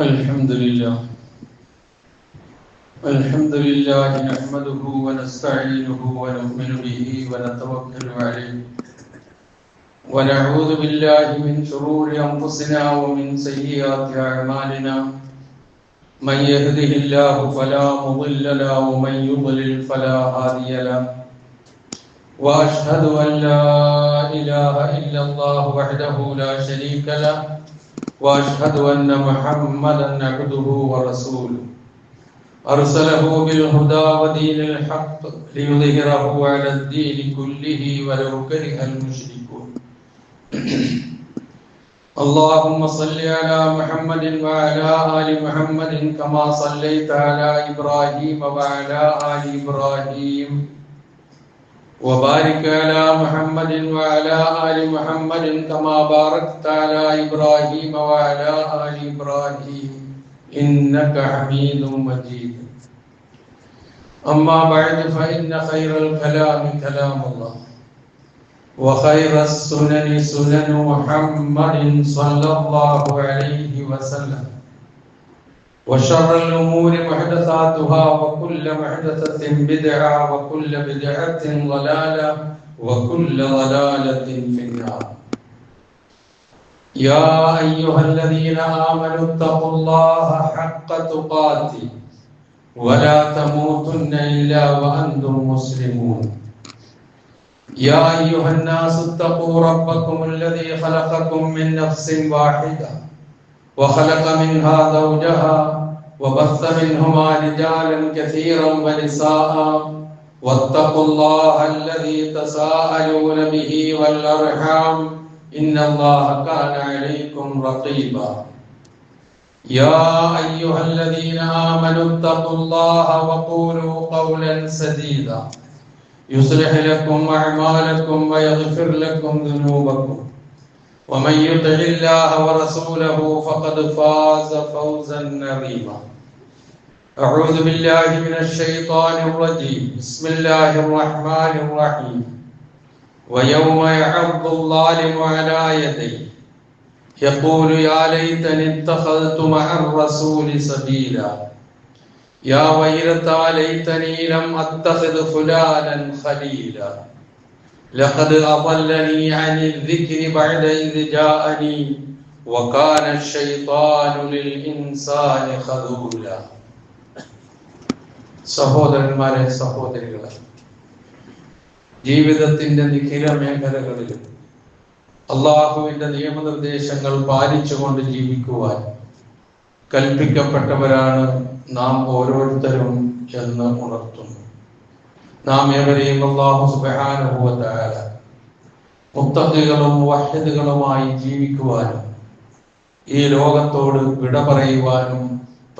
الحمد لله نحمده ونستعينه ونؤمن به ونتوكل عليه ونعوذ بالله من شرور أنفسنا ومن سيئات أعمالنا من يهده الله فلا مضل له ومن يضلل فلا هادي له وأشهد أن لا إله إلا الله وحده لا شريك له وأشهد أن محمدا عبده ورسوله أرسله بالهدى ودين الحق ليظهره على الدين كله ولو كره المشركون اللهم صل على محمد وعلى آل محمد كما صليت على إبراهيم وعلى آل إبراهيم وبارك على محمد وعلى آل محمد كما باركت على إبراهيم وعلى آل إبراهيم إنك حميد مجيد أما بعد فإن خير الكلام كلام الله وخير السنن سنن محمد صلى الله عليه وسلم وشر الأمور محدثاتها وكل محدثة بدعة وكل بدعة ضلالة وكل ضلالة في النار يا أيها الذين آمنوا اتقوا الله حق تقاته ولا تموتن إلا وأنتم مسلمون يا أيها الناس اتقوا ربكم الذي خلقكم من نفس واحدة وخلق منها زوجها وبث منهما رجالا كثيرا ونساء واتقوا الله الذي تساءلون به والأرحام إن الله كان عليكم رقيبا يا أيها الذين آمنوا اتقوا الله وقولوا قولا سديدا يصلح لكم أعمالكم ويغفر لكم ذنوبكم ومن يطع الله ورسوله فقد فاز فوزا عظيما أعوذ بالله من الشيطان الرجيم بسم الله الرحمن الرحيم ويوم يعض الظالم على يديه يقول يا ليتني اتخذت مع الرسول سبيلا يا ويلتى ليتني لم أتخذ فلانا خليلا لقد أضلني عن الذكر بعد إذ جاءني وكان الشيطان للإنسان خذولا സഹോദരന്മാരെ സഹോദരികളെ, ജീവിതത്തിന്റെ നിഖില മേഖലകളിലും അള്ളാഹുവിന്റെ നിയമനിർദ്ദേശങ്ങൾ പാലിച്ചുകൊണ്ട് ജീവിക്കുവാൻ കൽപ്പിക്കപ്പെട്ടവരാണ് നാം ഓരോരുത്തരും എന്ന് ഉണർത്തുന്നു. നാം ഏവരെയും അല്ലാഹു സുബ്ഹാനഹു വ തആല മുത്തഖികളും മുവഹ്ഹിദുകളുമായി ജീവിക്കുവാനും ഈ ലോകത്തോട് വിട പറയുവാനും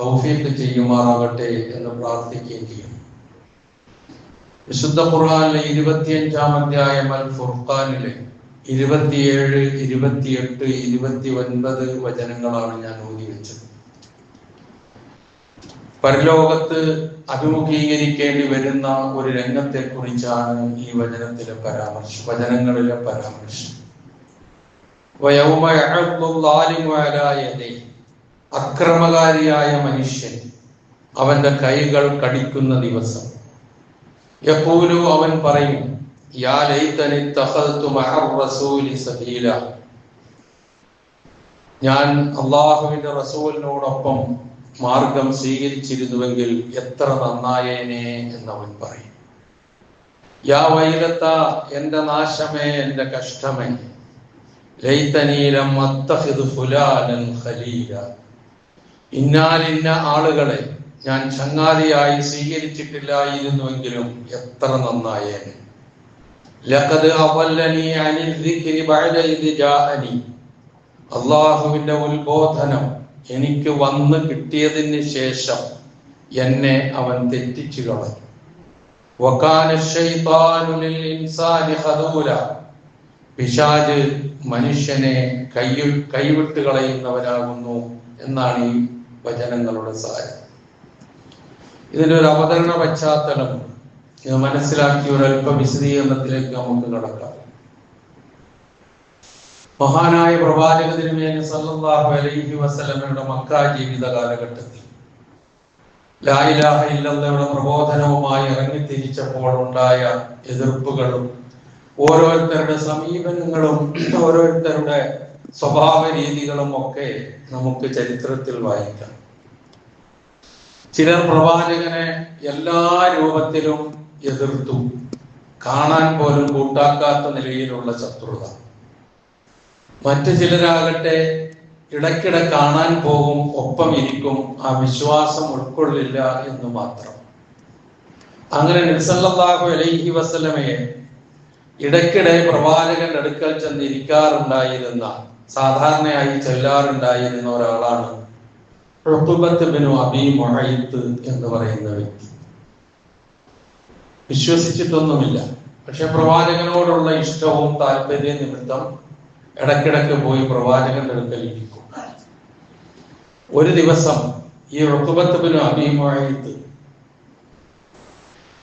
തൗഫീഖ് ചെയ്യുമാറാകട്ടെ എന്ന് പ്രാർത്ഥിക്കുകയും ചെയ്യും. വിശുദ്ധ ഖുർആനിലെ 25-ാം അധ്യായം അൽ ഫുർഖാനിലെ 27, 28, 29 വചനങ്ങളാണ് ഞാൻ ഓതി വെച്ചത്. പരലോകത്ത് അഭിമുഖീകരിക്കേണ്ടി വരുന്ന ഒരു രംഗത്തെ കുറിച്ചാണ് ഈ വചനങ്ങളിലെ പരാമർശം. അക്രമകാരിയായ മനുഷ്യൻ അവന്റെ കൈകൾ കടിക്കുന്ന ദിവസം യഖൂലു, അവൻ പറയും, യാ ലൈതനി തഖൽതു മഅർ റസൂലി സബീല, ഞാൻ അല്ലാഹുവിന്റെ റസൂലിനോടൊപ്പം മാർഗം സ്വീകരിച്ചിരുന്നുവെങ്കിൽ എത്ര നന്നായേനെ എന്നവൻ പറയും. യാ വൈലത്ത, എന്റെ നാശമേ, എന്റെ കഷ്ടമേ, ലൈതനി ലം അത്തഖിദ് ഫുലാനൻ ഖലീല, ഇന്നാലിന്ന ആളുകളെ ഞാൻ ചങ്ങാതിയായി സ്വീകരിച്ചിട്ടില്ലായിരുന്നുവെങ്കിലും എത്ര നന്നായേനെ. ലഖദ് അദല്ലനി അനിൽ ദിക്രി ബഅദ ഇദ് ജാഅനി, അല്ലാഹുവിന്റെ ഉത്ബോധനം എനിക്ക് വന്ന് കിട്ടിയതിന് ശേഷം എന്നെ അവൻ തെറ്റിച്ചു കളഞ്ഞു. വകാന ശൈത്താനു ലിൽ ഇൻസാനി ഖദൂല, പിശാച് മനുഷ്യനെ കൈവിട്ട് കളയുന്നവനാകുന്നു എന്നാണ് ഈ വചനങ്ങളുടെ സാരം. ഇതിനൊരു അവതരണ പശ്ചാത്തലം ഇത് മനസ്സിലാക്കി ഒരല്പ വിശദീകരണത്തിലേക്ക് നമുക്ക് കടക്കാം. മഹാനായ പ്രവാചക തിരുമേനി സല്ലല്ലാഹു അലൈഹി വസല്ലമയുടെ മക്ക ജീവിത കാലഘട്ടത്തിൽ ലാ ഇലാഹ ഇല്ലല്ലാഹയുടെ പ്രബോധനവുമായി ഇറങ്ങിത്തിരിച്ചപ്പോൾ ഉണ്ടായ എതിർപ്പുകളും ഓരോരുത്തരുടെ സമീപനങ്ങളും ഓരോരുത്തരുടെ സ്വഭാവ രീതികളും ഒക്കെ നമുക്ക് ചരിത്രത്തിൽ വായിക്കാം. ചിലർ പ്രവാചകനെ എല്ലാ രൂപത്തിലും എതിർത്തു, കാണാൻ പോലും കൂട്ടാക്കാത്ത നിലയിലുള്ള ശത്രുത. മറ്റു ചിലരാകട്ടെ ഇടയ്ക്കിടെ കാണാൻ പോകും, ഒപ്പം ഇരിക്കും, ആ വിശ്വാസം ഉൾക്കൊള്ളില്ല എന്ന് മാത്രം. അങ്ങനെ നബി സല്ലല്ലാഹു അലൈഹി വസല്ലമയെ ഇടയ്ക്കിടെ പ്രവാചകന്റെ അടുക്കൽ ചെന്നിരിക്കാറുണ്ടായിരുന്ന, സാധാരണയായി ചെല്ലാറുണ്ടായിരുന്ന ഒരാളാണ് ഉഖ്ബത്ത് ഇബ്നു അബീ മുഅയ്ത്ത് എന്ന് പറയുന്ന വ്യക്തി. വിശ്വസിച്ചിട്ടൊന്നുമില്ല, പക്ഷെ പ്രവാചകനോടുള്ള ഇഷ്ടവും താല്പര്യ നിമിത്തം ഇടയ്ക്കിടയ്ക്ക് പോയി പ്രവാചകന്റെ അടുക്കൽ ഇരിക്കും. ഒരു ദിവസം ഈ ഉഖ്ബത്ത് ഇബ്നു അബീ മുഅയ്ത്ത്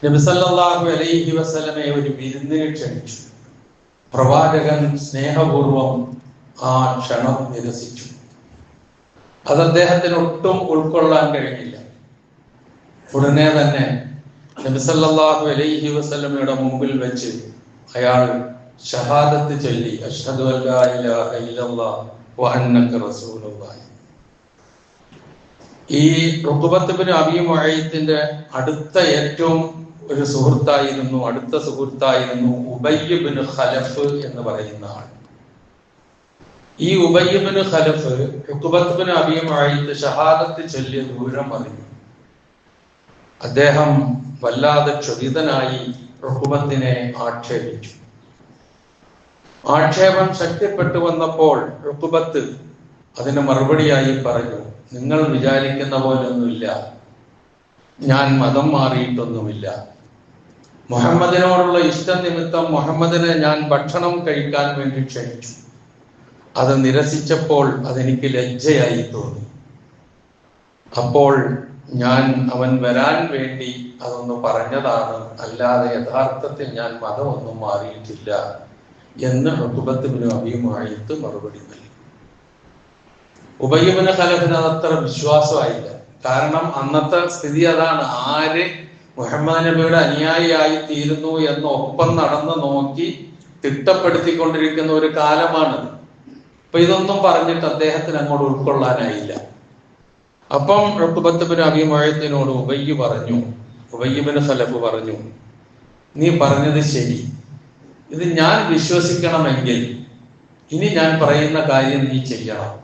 നബി സല്ലല്ലാഹു അലൈഹി വസല്ലമയെ ഒരു വിരുന്നിന് ക്ഷണിച്ചു. പ്രവാചകൻ സ്നേഹപൂർവം ആ ക്ഷണം നിരസിച്ചു. അത് അദ്ദേഹത്തിന് ഒട്ടും ഉൾക്കൊള്ളാൻ കഴിഞ്ഞില്ല. ഉടനെ തന്നെ നബി സല്ലല്ലാഹു അലൈഹി വസല്ലമയുടെ മുമ്പിൽ വെച്ച് അയാൾ ഷഹാദത്ത് ചൊല്ലി, അഷ്ഹദു അല്ലാ ഇലാഹ ഇല്ലല്ലാഹ് വ അന്നക റസൂലുള്ളാഹി. ഈ ഉഖ്ബത്ത് ഇബ്നു അബീ മുഅയ്ത്തിന്റെ ഏറ്റവും ഒരു സുഹൃത്തായിരുന്നു, അടുത്ത സുഹൃത്തായിരുന്നു ഉബയ്യ് ഇബ്നു ഖലഫ് എന്ന് പറയുന്ന ആൾ. ഈ ഉബയ്യ് ഇബ്നു ഖലഫ് ഉഖ്ബത്ത് ഇബ്നു അബീ മുഅയ്ത്ത് ഷഹാദത്ത് ചൊല്ലിയ ദൂരം അറിഞ്ഞു. അദ്ദേഹം വല്ലാതെ ക്ഷുഭിതനായി ഉഖ്ബത്തിനെ ആക്ഷേപിച്ചു. ആക്ഷേപം ശക്തിപ്പെട്ടു വന്നപ്പോൾ ഉഖ്ബത്ത് അതിന് മറുപടിയായി പറഞ്ഞു, നിങ്ങൾ വിചാരിക്കുന്ന പോലൊന്നുമില്ല, ഞാൻ മതം മാറിയിട്ടൊന്നുമില്ല. മുഹമ്മദിനോടുള്ള ഇഷ്ടം നിമിത്തം മുഹമ്മദിനെ ഞാൻ ഭക്ഷണം കഴിക്കാൻ വേണ്ടി ക്ഷണിച്ചു. അത് നിരസിച്ചപ്പോൾ അതെനിക്ക് ലജ്ജയായി തോന്നി. അപ്പോൾ ഞാൻ അവൻ വരാൻ വേണ്ടി അതൊന്ന് പറഞ്ഞതാണ്, അല്ലാതെ യഥാർത്ഥത്തിൽ ഞാൻ മതമൊന്നും മാറിയിട്ടില്ല എന്ന് ഉഖ്ബത്ത് ഇബ്നു അബീ മുഅയ്ത്ത് മറുപടി നൽകി. ഉബയ്യ് ഇബ്നു ഖലഫിന് അതത്ര വിശ്വാസമായില്ല. കാരണം അന്നത്തെ സ്ഥിതി അതാണ്, ആര് മുഹമ്മദ് നബിയുടെ അനുയായിയായി തീരുന്നു എന്ന് ഒപ്പം നടന്ന് നോക്കി തിട്ടപ്പെടുത്തിക്കൊണ്ടിരിക്കുന്ന ഒരു കാലമാണ്. അപ്പൊ ഇതൊന്നും പറഞ്ഞിട്ട് അദ്ദേഹത്തിന് അങ്ങോട്ട് ഉൾക്കൊള്ളാനായില്ല. അപ്പം ഉഖ്ബത്ത് ഇബ്നു അബീ മുഅയ്ത്തിനോട് ഉബയ്യ് ഇബ്നു ഖലഫ് പറഞ്ഞു, നീ പറഞ്ഞത് ശരി, ഇത് ഞാൻ വിശ്വസിക്കണമെങ്കിൽ ഇനി ഞാൻ പറയുന്ന കാര്യം നീ ചെയ്യണം.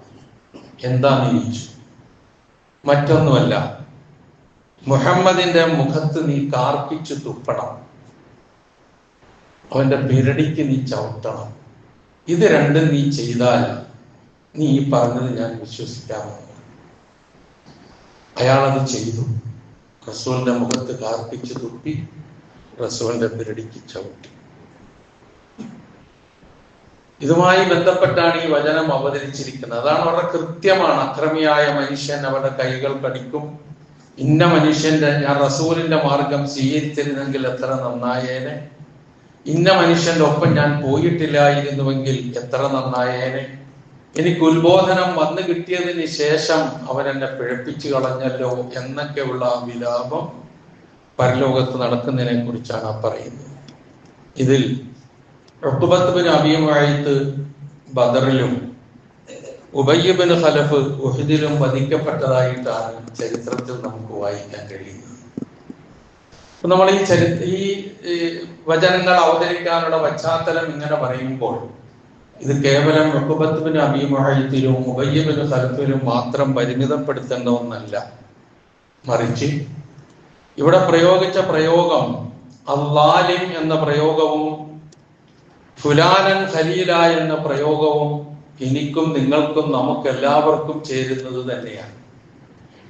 എന്താന്ന് ചോദിച്ചു. മറ്റൊന്നുമല്ല, മുഹമ്മദിന്റെ മുഖത്ത് നീ കാർപ്പിച്ചു തുപ്പണം, അവന്റെ പിരടിക്ക് നീ ചവിട്ടണം. ഇത് രണ്ടും നീ ചെയ്താൽ നീ ഈ പറഞ്ഞത് ഞാൻ വിശ്വസിക്കാമെന്ന്. അയാളത് ചെയ്തു. റസൂലിന്റെ മുഖത്ത് കാർപ്പിച്ചു തുപ്പി, റസൂലിന്റെ പിരടിക്ക് ചവിട്ടി. ഇതുമായി ബന്ധപ്പെട്ടാണ് ഈ വചനം അവതരിച്ചിരിക്കുന്നത്. അതാണ് വളരെ കൃത്യമാണ്. അക്രമിയായ മനുഷ്യൻ അവരുടെ കൈകൾ കടിക്കും. ഇന്ന മനുഷ്യന്റെ, ഞാൻ റസൂലിന്റെ മാർഗം സ്വീകരിച്ചിരുന്നെങ്കിൽ എത്ര നന്നായേനെ, ഇന്ന മനുഷ്യന്റെ ഒപ്പം ഞാൻ പോയിട്ടില്ലായിരുന്നുവെങ്കിൽ എത്ര നന്നായേനെ, എനിക്ക് ഉത്ബോധനം വന്നു കിട്ടിയതിന് ശേഷം അവൻ എന്നെ പിഴപ്പിച്ചു കളഞ്ഞല്ലോ എന്നൊക്കെയുള്ള ആ വിലാപം പരലോകത്ത് നടക്കുന്നതിനെ കുറിച്ചാണ് പറയുന്നത്. ഇതിൽ ഉഖ്ബത്ത് ഇബ്നു അബീ മുഅയ്ത്ത് ബദറിലും ഉബയ്യ് ഇബ്നു ഖലഫ് ഉഹദിലും വധിക്കപ്പെട്ടതായിട്ടാണ് ചരിത്രത്തിൽ നമുക്ക് വായിക്കാൻ കഴിയുന്നത്. അപ്പൊ നമ്മൾ ഈ വചനങ്ങൾ അവതരിക്കാനുള്ള പശ്ചാത്തലം ഇങ്ങനെ പറയുമ്പോൾ ഇത് കേവലം ഉഖ്ബത്ത് ഇബ്നു അബീ മുഅയ്ത്തിലും ഉബയ്യ് ഇബ്നു ഖലഫിലും മാത്രം പരിമിതപ്പെടുത്തേണ്ട ഒന്നല്ല. മറിച്ച് ഇവിടെ പ്രയോഗിച്ച പ്രയോഗം അല്ലാലിം എന്ന പ്രയോഗവും ഫുലാനൻ ഖലീല എന്ന പ്രയോഗവും എനിക്കും നിങ്ങൾക്കും നമുക്കെല്ലാവർക്കും ചേരുന്നത് തന്നെയാണ്.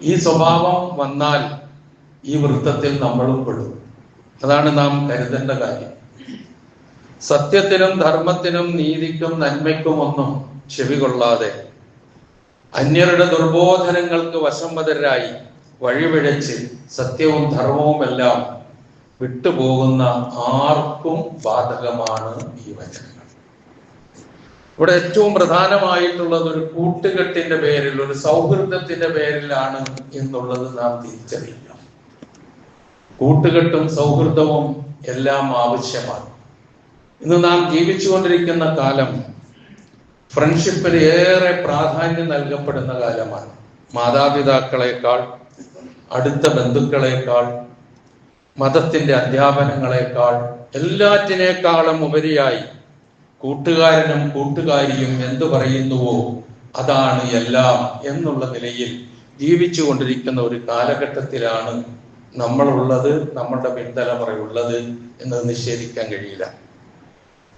ഈ സ്വഭാവം വന്നാൽ ഈ വൃത്തത്തിൽ നമ്മളും പെടും. അതാണ് നാം കരുതേണ്ട കാര്യം. സത്യത്തിനും ധർമ്മത്തിനും നീതിക്കും നന്മയ്ക്കും ഒന്നും ചെവി കൊള്ളാതെ അന്യരുടെ ദുർബോധനങ്ങൾക്ക് വശംവദരായി വഴിപിഴച്ച് സത്യവും ധർമ്മവും എല്ലാം വിട്ടുപോകുന്ന ആർക്കും ബാധകമാണ് ഈ വചനങ്ങൾ. ഇവിടെ ഏറ്റവും പ്രധാനമായിട്ടുള്ളത് ഒരു കൂട്ടുകെട്ടിന്റെ പേരിൽ, ഒരു സൗഹൃദത്തിന്റെ പേരിലാണ് എന്നുള്ളത് നാം തിരിച്ചറിയണം. കൂട്ടുകെട്ടും സൗഹൃദവും എല്ലാം ആവശ്യമാണ്. ഇന്ന് നാം ജീവിച്ചുകൊണ്ടിരിക്കുന്ന കാലം ഫ്രണ്ട്ഷിപ്പിന് ഏറെ പ്രാധാന്യം നൽകപ്പെടുന്ന കാലമാണ്. മാതാപിതാക്കളെക്കാൾ, അടുത്ത ബന്ധുക്കളെക്കാൾ, മതത്തിന്റെ അധ്യാപനങ്ങളെക്കാൾ, എല്ലാറ്റിനേക്കാളും ഉപരിയായി കൂട്ടുകാരനും കൂട്ടുകാരിയും എന്തു പറയുന്നുവോ അതാണ് എല്ലാം എന്നുള്ള നിലയിൽ ജീവിച്ചു കൊണ്ടിരിക്കുന്ന ഒരു കാലഘട്ടത്തിലാണ് നമ്മളുള്ളത്, നമ്മളുടെ പിൻതലമുറയുള്ളത് എന്നത് നിഷേധിക്കാൻ കഴിയില്ല.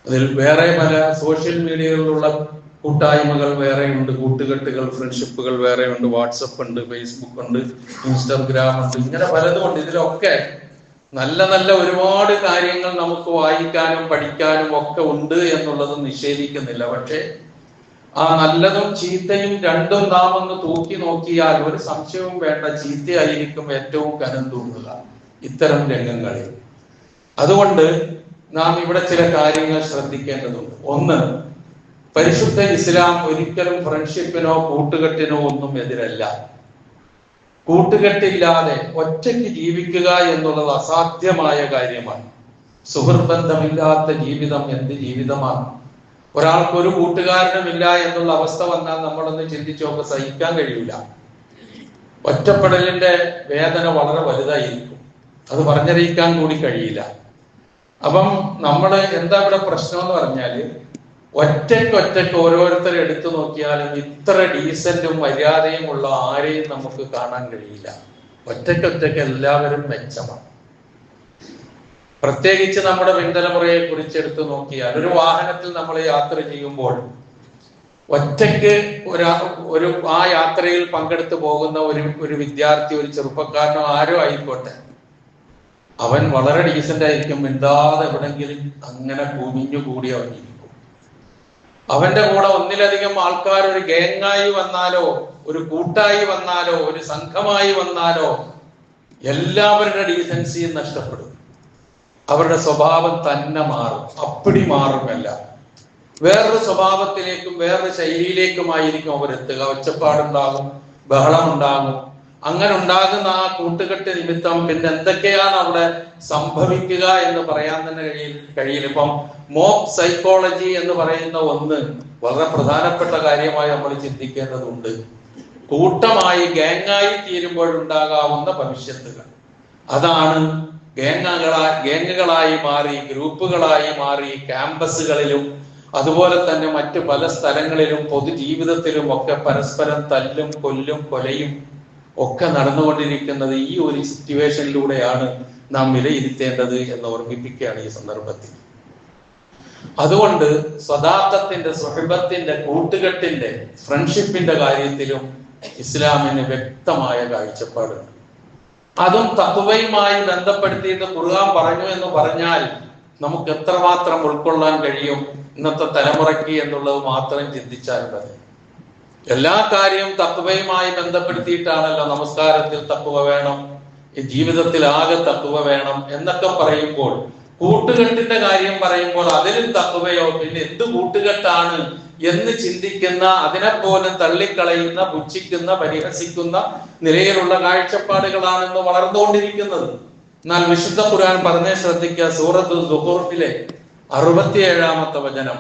അതിൽ വേറെ പല സോഷ്യൽ മീഡിയകളിലുള്ള കൂട്ടായ്മകൾ വേറെയുണ്ട്, കൂട്ടുകെട്ടുകൾ, ഫ്രണ്ട്ഷിപ്പുകൾ വേറെയുണ്ട്, വാട്സപ്പ് ഉണ്ട്, ഫേസ്ബുക്ക് ഉണ്ട്, ഇൻസ്റ്റാഗ്രാം ഉണ്ട്, ഇങ്ങനെ പലതുമുണ്ട്. ഇതിലൊക്കെ നല്ല നല്ല ഒരുപാട് കാര്യങ്ങൾ നമുക്ക് വായിക്കാനും പഠിക്കാനും ഒക്കെ ഉണ്ട് എന്നുള്ളത് നിഷേധിക്കുന്നില്ല. പക്ഷെ ആ നല്ലതും ചീത്തയും രണ്ടും നാം ഒന്ന് തൂക്കി നോക്കിയാൽ ഒരു സംശയവും വേണ്ട, ചീത്തയായിരിക്കും ഏറ്റവും കനം തൂങ്ങുക ഇത്തരം രംഗങ്ങളിൽ. അതുകൊണ്ട് നാം ഇവിടെ ചില കാര്യങ്ങൾ ശ്രദ്ധിക്കേണ്ടതുണ്ട്. ഒന്ന്, പരിശുദ്ധ ഇസ്ലാം ഒരിക്കലും ഫ്രണ്ട്ഷിപ്പിനോ കൂട്ടുകെട്ടിനോ ഒന്നും എതിരല്ല. കൂട്ടുകെട്ടില്ലാതെ ഒറ്റയ്ക്ക് ജീവിക്കുക എന്നുള്ളത് അസാധ്യമായ കാര്യമാണ്. സുഹൃത്ബന്ധമില്ലാത്ത ജീവിതം എന്ത് ജീവിതമാണ്? ഒരാൾക്ക് ഒരു കൂട്ടുകാരനുമില്ല എന്നുള്ള അവസ്ഥ വന്നാൽ നമ്മളൊന്ന് ചിന്തിച്ചു നോക്ക്, സഹിക്കാൻ കഴിയില്ല. ഒറ്റപ്പെടലിന്റെ വേദന വളരെ വലുതായിരിക്കും, അത് പറഞ്ഞറിയിക്കാൻ കൂടി കഴിയില്ല. അപ്പം നമ്മള് എന്താ ഇവിടെ പ്രശ്നം എന്ന് പറഞ്ഞാല്, ഒറ്റയ്ക്ക് ഓരോരുത്തരെ എടുത്തു നോക്കിയാലും ഇത്ര ഡീസന്റും മര്യാദയും ഉള്ള ആരെയും നമുക്ക് കാണാൻ കഴിയില്ല. ഒറ്റയ്ക്ക് എല്ലാവരും മെച്ചമാണ്. പ്രത്യേകിച്ച് നമ്മുടെ പിൻതലമുറയെ കുറിച്ച് എടുത്തു നോക്കിയാൽ, ഒരു വാഹനത്തിൽ നമ്മൾ യാത്ര ചെയ്യുമ്പോൾ ഒറ്റയ്ക്ക് ഒരു ആ യാത്രയിൽ പങ്കെടുത്തു പോകുന്ന ഒരു വിദ്യാർത്ഥി, ഒരു ചെറുപ്പക്കാരനോ ആരോ ആയിക്കോട്ടെ, അവൻ വളരെ ഡീസന്റ് ആയിരിക്കും. മിണ്ടാതെ എവിടെങ്കിലും അങ്ങനെ കുമിഞ്ഞുകൂടി അവനിരിക്കും. അവന്റെ കൂടെ ഒന്നിലധികം ആൾക്കാർ ഒരു ഗാങ്ങായി വന്നാലോ, ഒരു കൂട്ടായി വന്നാലോ, ഒരു സംഘമായി വന്നാലോ എല്ലാവരുടെ ഡീസൻസിയും നഷ്ടപ്പെടും. അവരുടെ സ്വഭാവം തന്നെ മാറും, അപ്പിടി മാറുമല്ല, വേറൊരു സ്വഭാവത്തിലേക്കും വേറൊരു ശൈലിയിലേക്കുമായിരിക്കും അവരെത്തുക. ഒച്ചപ്പാടുണ്ടാകും, ബഹളമുണ്ടാകും. അങ്ങനെ ഉണ്ടാകുന്ന ആ കൂട്ടുകെട്ട് നിമിത്തം പിന്നെ എന്തൊക്കെയാണ് അവിടെ സംഭവിക്കുക എന്ന് പറയാൻ തന്നെ കഴിയില്ല. ഇപ്പം മോബ് സൈക്കോളജി എന്ന് പറയുന്ന ഒന്ന് വളരെ പ്രധാനപ്പെട്ട കാര്യമായി നമ്മൾ ചിന്തിക്കേണ്ടതുണ്ട്. കൂട്ടമായി ഗാങ്ങായി തീരുമ്പോഴുണ്ടാകാവുന്ന ഭവിഷ്യത്തുകൾ, അതാണ് ഗാങ്ങുകളായി മാറി, ഗ്രൂപ്പുകളായി മാറി, ക്യാമ്പസുകളിലും അതുപോലെ തന്നെ മറ്റു പല സ്ഥലങ്ങളിലും പൊതുജീവിതത്തിലും ഒക്കെ പരസ്പരം തല്ലും കൊല്ലും കൊലയും ഒക്കെ നടന്നുകൊണ്ടിരിക്കുന്നത് ഈ ഒരു സിറ്റുവേഷനിലൂടെയാണ് നാം വിലയിരുത്തേണ്ടത് എന്ന് ഓർമ്മിപ്പിക്കുകയാണ് ഈ സന്ദർഭത്തിൽ. അതുകൊണ്ട് സദാഖത്തിന്റെ, സുഹബത്തിന്റെ, കൂട്ടുകെട്ടിന്റെ, ഫ്രണ്ട്ഷിപ്പിന്റെ കാര്യത്തിലും ഇസ്ലാമിന് വ്യക്തമായ കാഴ്ചപ്പാടുണ്ട്. അതും തഖ്വയുമായി ബന്ധപ്പെടുത്തിയിട്ട് ഖുർആൻ പറഞ്ഞു എന്ന് പറഞ്ഞാൽ നമുക്ക് എത്രമാത്രം ഉൾക്കൊള്ളാൻ കഴിയും ഇന്നത്തെ തലമുറയ്ക്ക് എന്നുള്ളത് മാത്രം ചിന്തിച്ചാൽ മതി. എല്ലാ കാര്യവും തഖ്വയുമായി ബന്ധപ്പെടുത്തിയിട്ടാണല്ലോ. നമസ്കാരത്തിൽ തഖ്വ വേണം, ജീവിതത്തിൽ ആകെ തഖ്വ വേണം എന്നൊക്കെ പറയുമ്പോൾ, കൂട്ടുകെട്ടിന്റെ കാര്യം പറയുമ്പോൾ അതിലും തഖ്വയോ, പിന്നെ എന്ത് കൂട്ടുകെട്ടാണ് എന്ന് ചിന്തിക്കുന്ന, അതിനെപ്പോലും തള്ളിക്കളയുന്ന, പുച്ഛിക്കുന്ന, പരിഹസിക്കുന്ന നിലയിലുള്ള കാഴ്ചപ്പാടുകളാണ് ഇന്ന് വളർന്നുകൊണ്ടിരിക്കുന്നത്. എന്നാൽ വിശുദ്ധ ഖുർആൻ പറഞ്ഞേ ശ്രദ്ധിക്കുക. സൂറത്ത് സുഖൂറിലെ 67-ാമത്തെ വചനം,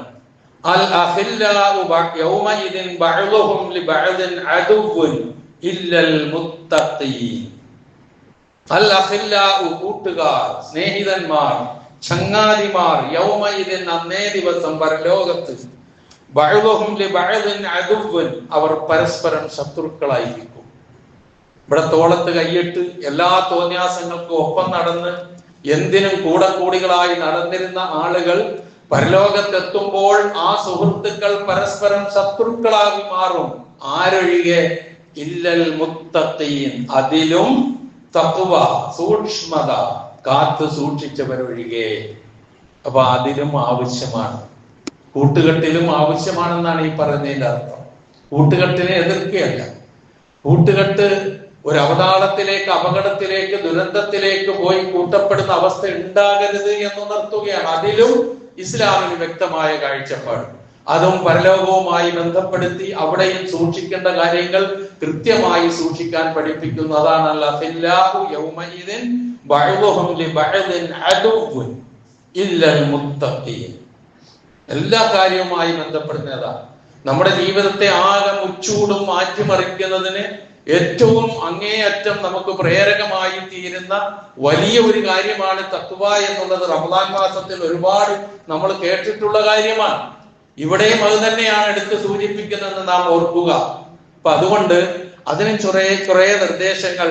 അൽ അഖില്ലാഉ യൗമഇദിൻ ബഅ്ദുഹും ലിബഅ്ദിൻ അദുവ്വുൻ ഇല്ലൽ മുത്തഖീൻ. അൽ അഖില്ലാഉ കൂട്ടുകാർ, സ്നേഹിതന്മാർ, ചങ്ങാതിമാർ, യൗമഇദിൻ അന്നേ ദിവസം പരലോകത്ത്, ബഅ്ദുഹും ലിബഅ്ദിൻ അദുവ്വുൻ അവർ പരസ്പരം ശത്രുക്കളായിരിക്കും. ഇവിടെ തോളത്ത് കൈയിട്ട് എല്ലാ തോന്യാസങ്ങൾക്കും ഒപ്പം നടന്ന് എന്തിനും കൂടക്കൂടികളായി നടന്നിരുന്ന ആളുകൾ പരലോകത്തെത്തുമ്പോൾ ആ സുഹൃത്തുക്കൾ പരസ്പരം ശത്രുക്കളായി മാറും. ആരൊഴികെ? ഇല്ലൽ മുത്തഖീൻ, അതിലും തഖ്വ, സൂക്ഷ്മത കാത്തു സൂക്ഷിച്ചവരൊഴികെ. അപ്പൊ അതിലും ആവശ്യമാണ്, കൂട്ടുകെട്ടിലും ആവശ്യമാണെന്നാണ് ഈ പറയുന്നതിന്റെ അർത്ഥം. കൂട്ടുകെട്ടിനെ എതിർക്കുകയല്ല. കൂട്ടുകെട്ട് ഒരു അവതാളത്തിലേക്ക്, അപകടത്തിലേക്ക്, ദുരന്തത്തിലേക്ക് പോയി കൂട്ടപ്പെടുന്ന അവസ്ഥ ഉണ്ടാകരുത് എന്ന് നിർത്തുകയാണ്. അതിലും ഇസ്ലാമിന് വ്യക്തമായ കാഴ്ചപ്പാട്. അതും പരലോകവുമായി ബന്ധപ്പെടുത്തി അവിടെയും സൂക്ഷിക്കേണ്ട കാര്യങ്ങൾ കൃത്യമായി സൂക്ഷിക്കാൻ പഠിപ്പിക്കുന്നു. അതാണ് അഖില്ലാഹു യൗമഇദിൻ ബഅദുഹും ലിബഅദിൻ അദുവ്വുൻ ഇല്ലൽ മുത്തഖീൻ. എല്ലാ കാര്യവുമായി ബന്ധപ്പെടുന്നതാണ്. നമ്മുടെ ജീവിതത്തെ ആകെ മുച്ചൂടും മാറ്റിമറിക്കുന്നതിന് ഏറ്റവും അങ്ങേയറ്റം നമുക്ക് പ്രേരകമായി തീരുന്ന വലിയ ഒരു കാര്യമാണ് തഖ്വ എന്നുള്ളത്. റമദാൻ മാസത്തിൽ ഒരുപാട് നമ്മൾ കേട്ടിട്ടുള്ള കാര്യമാണ്. ഇവിടെയും അത് തന്നെയാണ് എടുത്ത് സൂചിപ്പിക്കുന്നതെന്ന് നാം ഓർക്കുക. അപ്പൊ അതുകൊണ്ട് അതിന് കുറെ നിർദ്ദേശങ്ങൾ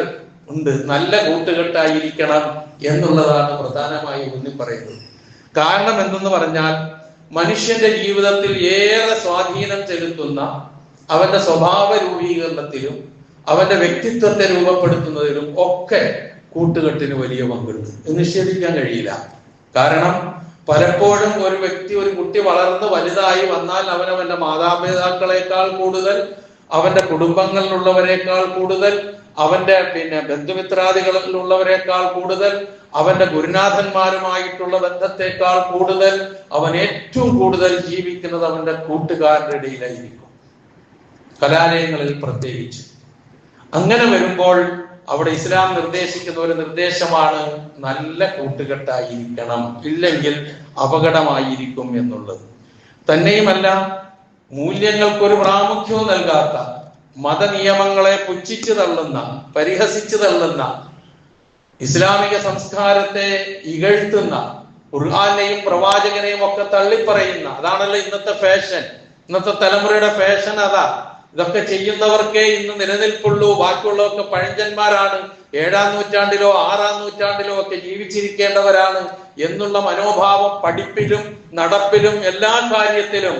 ഉണ്ട്. നല്ല കൂട്ടുകെട്ടായിരിക്കണം എന്നുള്ളതാണ് പ്രധാനമായി ഊന്നി പറയുന്നത്. കാരണം എന്തെന്ന് പറഞ്ഞാൽ മനുഷ്യന്റെ ജീവിതത്തിൽ ഏറെ സ്വാധീനം ചെലുത്തുന്ന അവന്റെ സ്വഭാവ രൂപീകരണത്തിലും അവന്റെ വ്യക്തിത്വത്തെ രൂപപ്പെടുത്തുന്നതിലും ഒക്കെ കൂട്ടുകെട്ടിന് വലിയ പങ്കുണ്ട്. നിഷേധിക്കാൻ കഴിയില്ല. കാരണം പലപ്പോഴും ഒരു കുട്ടി വളർന്ന് വലുതായി വന്നാൽ അവനവന്റെ മാതാപിതാക്കളെക്കാൾ കൂടുതൽ, അവന്റെ കുടുംബങ്ങളിലുള്ളവരെക്കാൾ കൂടുതൽ, അവന്റെ ബന്ധുമിത്രാദികളിലുള്ളവരെക്കാൾ കൂടുതൽ, അവന്റെ ഗുരുനാഥന്മാരുമായിട്ടുള്ള ബന്ധത്തെക്കാൾ കൂടുതൽ അവൻ ഏറ്റവും കൂടുതൽ ജീവിക്കുന്നത് അവന്റെ കൂട്ടുകാരുടെ ഇടയിലായിരിക്കും, കലാലയങ്ങളിൽ പ്രത്യേകിച്ച്. അങ്ങനെ വരുമ്പോൾ അവിടെ ഇസ്ലാം നിർദ്ദേശിക്കുന്ന ഒരു നിർദ്ദേശമാണ് നല്ല കൂട്ടുകെട്ടായിരിക്കണം, ഇല്ലെങ്കിൽ അപകടമായിരിക്കും എന്നുള്ളത്. തന്നെയുമല്ല, മൂല്യങ്ങൾക്കൊരു പ്രാമുഖ്യവും നൽകാത്ത, മതനിയമങ്ങളെ പുച്ഛിച്ചു തള്ളുന്ന, പരിഹസിച്ചു തള്ളുന്ന, ഇസ്ലാമിക സംസ്കാരത്തെ ഇകഴ്ത്തുന്ന, ഖുർആനെയും പ്രവാചകനെയും ഒക്കെ തള്ളിപ്പറയുന്ന, അതാണല്ലോ ഇന്നത്തെ ഫാഷൻ, ഇന്നത്തെ തലമുറയുടെ ഫാഷൻ. അതാ, ഇതൊക്കെ ചെയ്യുന്നവർക്കേ ഇന്ന് നിലനിൽപ്പുള്ളൂ, ബാക്കിയുള്ളവർക്ക് പഴഞ്ചന്മാരാണ്, 7-ാം നൂറ്റാണ്ടിലോ 6-ാം നൂറ്റാണ്ടിലോ ഒക്കെ ജീവിച്ചിരിക്കേണ്ടവരാണ് എന്നുള്ള മനോഭാവം പഠിപ്പിലും നടപ്പിലും എല്ലാ കാര്യത്തിലും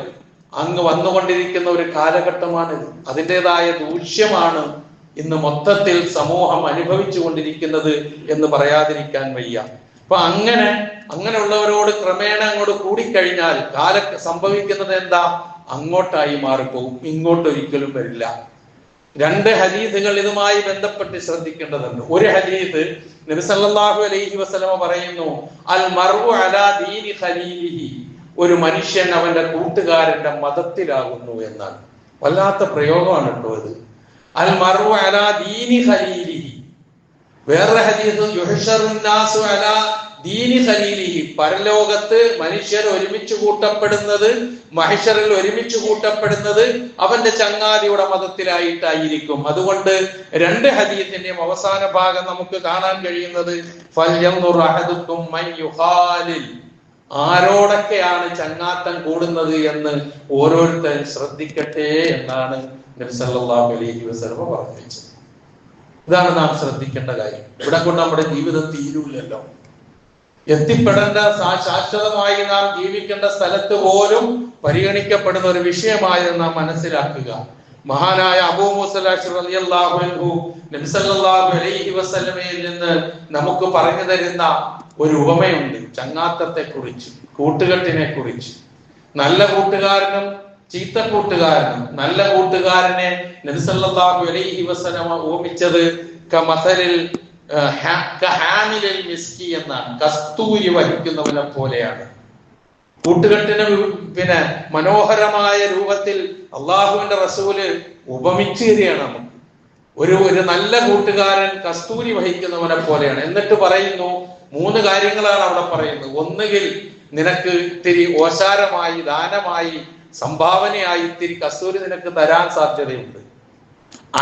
അങ്ങ് വന്നുകൊണ്ടിരിക്കുന്ന ഒരു കാലഘട്ടമാണിത്. അതിൻ്റെതായ ദൂഷ്യമാണ് ഇന്ന് മൊത്തത്തിൽ സമൂഹം അനുഭവിച്ചു കൊണ്ടിരിക്കുന്നത് എന്ന് പറയാതിരിക്കാൻ വയ്യ. അപ്പൊ അങ്ങനെയുള്ളവരോട് ക്രമേണ അങ്ങോട്ട് കൂടിക്കഴിഞ്ഞാൽ സംഭവിക്കുന്നത് എന്താ? അങ്ങോട്ടായി മാറിപ്പോകും, ഇങ്ങോട്ടൊരിക്കലും വരില്ല. 2 ഹദീസുകൾ ഇതുമായി ബന്ധപ്പെട്ട് ശ്രദ്ധിക്കേണ്ടതുണ്ട്. ഒരു ഹദീസ് നബി സല്ലല്ലാഹു അലൈഹി വസല്ലമ പറയുന്നു, അൽ മർഉ അലാ ദീനി ഖലീലിഹി, ഒരു മനുഷ്യൻ അവന്റെ കൂട്ടുകാരന്റെ മതത്തിലാകുന്നു എന്നാണ്. വല്ലാത്ത പ്രയോഗമാണ് കേട്ടോ ഇത്. അൽ മർഉ അലാ ദീനി ഖലീലിഹി. വേറെ ഹദീസ് യുഹ്ശറുൻ നാസു അലാ ദീനി ഖലീലിഹി, പരലോകത്ത് മനുഷ്യർ ഒരുമിച്ച് കൂട്ടപ്പെടുന്നത്, മഹ്ശറിൽ ഒരുമിച്ച് കൂട്ടപ്പെടുന്നത് അവന്റെ ചങ്ങാതിയുടെ മതത്തിലായിട്ടായിരിക്കും. അതുകൊണ്ട് 2 ഹദീസിന്റെയും അവസാന ഭാഗം നമുക്ക് കാണാൻ കഴിയുന്നത് ഫൽയൻദുർ അഹദുക്കും മൻ യുഖാലിൽ, ആരോടൊക്കെയാണ് ചങ്ങാത്തം കൂടുന്നത് എന്ന് ഓരോരുത്തരും ശ്രദ്ധിക്കട്ടെ എന്നാണ് നബി സല്ലല്ലാഹു അലൈഹി വസല്ലം പറഞ്ഞത്. ഇതാണ് നാം ശ്രദ്ധിക്കേണ്ട കാര്യം. ഇവിടെ കൊണ്ട് നമ്മുടെ ജീവിതം തീരൂലല്ലോ. എത്തിപ്പെടേണ്ട, ശാശ്വതമായി നാം ജീവിക്കേണ്ട സ്ഥലത്ത് പോലും പരിഗണിക്കപ്പെടുന്ന ഒരു വിഷയമായി നാം മനസ്സിലാക്കുക. മഹാനായ അബൂ മൂസ അശ്അരി റളിയല്ലാഹു അൻഹു നബി സല്ലല്ലാഹു അലൈഹി വസല്ലമയിൽ നിന്ന് നമുക്ക് പറഞ്ഞു തരുന്ന ഒരു ഉപമയുണ്ട് ചങ്ങാത്തത്തെ കുറിച്ച്, കൂട്ടുകെട്ടിനെ കുറിച്ച്. നല്ല കൂട്ടുകാരനും ചീത്ത കൂട്ടുകാരനും. നല്ല കൂട്ടുകാരനെ നബി സല്ലല്ലാഹു അലൈഹി വസല്ലമ ഓമിച്ചത് കമസലിൽ മിസ്കി എന്നാണ്, കസ്തൂരി വഹിക്കുന്നവനെ പോലെയാണ്. കൂട്ടുകെട്ടിന് മനോഹരമായ രൂപത്തിൽ അള്ളാഹുവിന്റെ റസൂല് ഉപമിച്ചു തരികയാണ് നമുക്ക്. ഒരു നല്ല കൂട്ടുകാരൻ കസ്തൂരി വഹിക്കുന്നവനെ പോലെയാണ്. എന്നിട്ട് പറയുന്നു 3 കാര്യങ്ങളാണ് അവിടെ പറയുന്നത്. ഒന്നുകിൽ നിനക്ക് ഇത്തിരി ഓശാരമായി, ദാനമായി, സംഭാവനയായി ഇത്തിരി കസ്തൂരി നിനക്ക് തരാൻ സാധ്യതയുണ്ട്.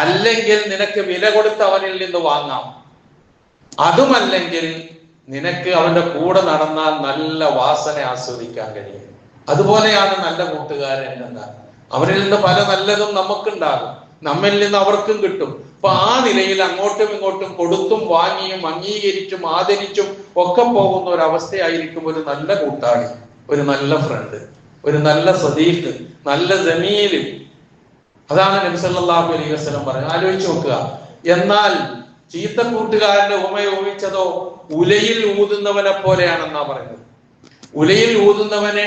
അല്ലെങ്കിൽ നിനക്ക് വില കൊടുത്ത് അവനിൽ നിന്ന് വാങ്ങാം. അതുമല്ലെങ്കിൽ നിനക്ക് അവന്റെ കൂടെ നടന്നാൽ നല്ല വാസന ആസ്വദിക്കാൻ കഴിയും. അതുപോലെയാണ് നല്ല കൂട്ടുകാരൻ എന്നാൽ. അവരിൽ നിന്ന് പല നല്ലതും നമുക്കുണ്ടാകും, നമ്മിൽ നിന്ന് അവർക്കും കിട്ടും. അപ്പൊ ആ നിലയിൽ അങ്ങോട്ടും ഇങ്ങോട്ടും കൊടുത്തും വാങ്ങിയും അംഗീകരിച്ചും ആദരിച്ചും ഒക്കെ പോകുന്ന ഒരു അവസ്ഥയായിരിക്കും ഒരു നല്ല കൂട്ടാളി, ഒരു നല്ല ഫ്രണ്ട്, ഒരു നല്ല സദീഖ്, നല്ല ജമീല്. അതാണ് നബി സല്ലല്ലാഹു അലൈഹി വസല്ലം പറയുന്നത്. ആലോചിച്ച് നോക്കുക. എന്നാൽ ചീത്ത കൂട്ടുകാരന്റെ ഉപയോഗിച്ചതോ ഉലയിൽ ഊതുന്നവനെ പോലെയാണെന്നാ പറയുന്നത്. ഉലയിൽ ഊതുന്നവനെ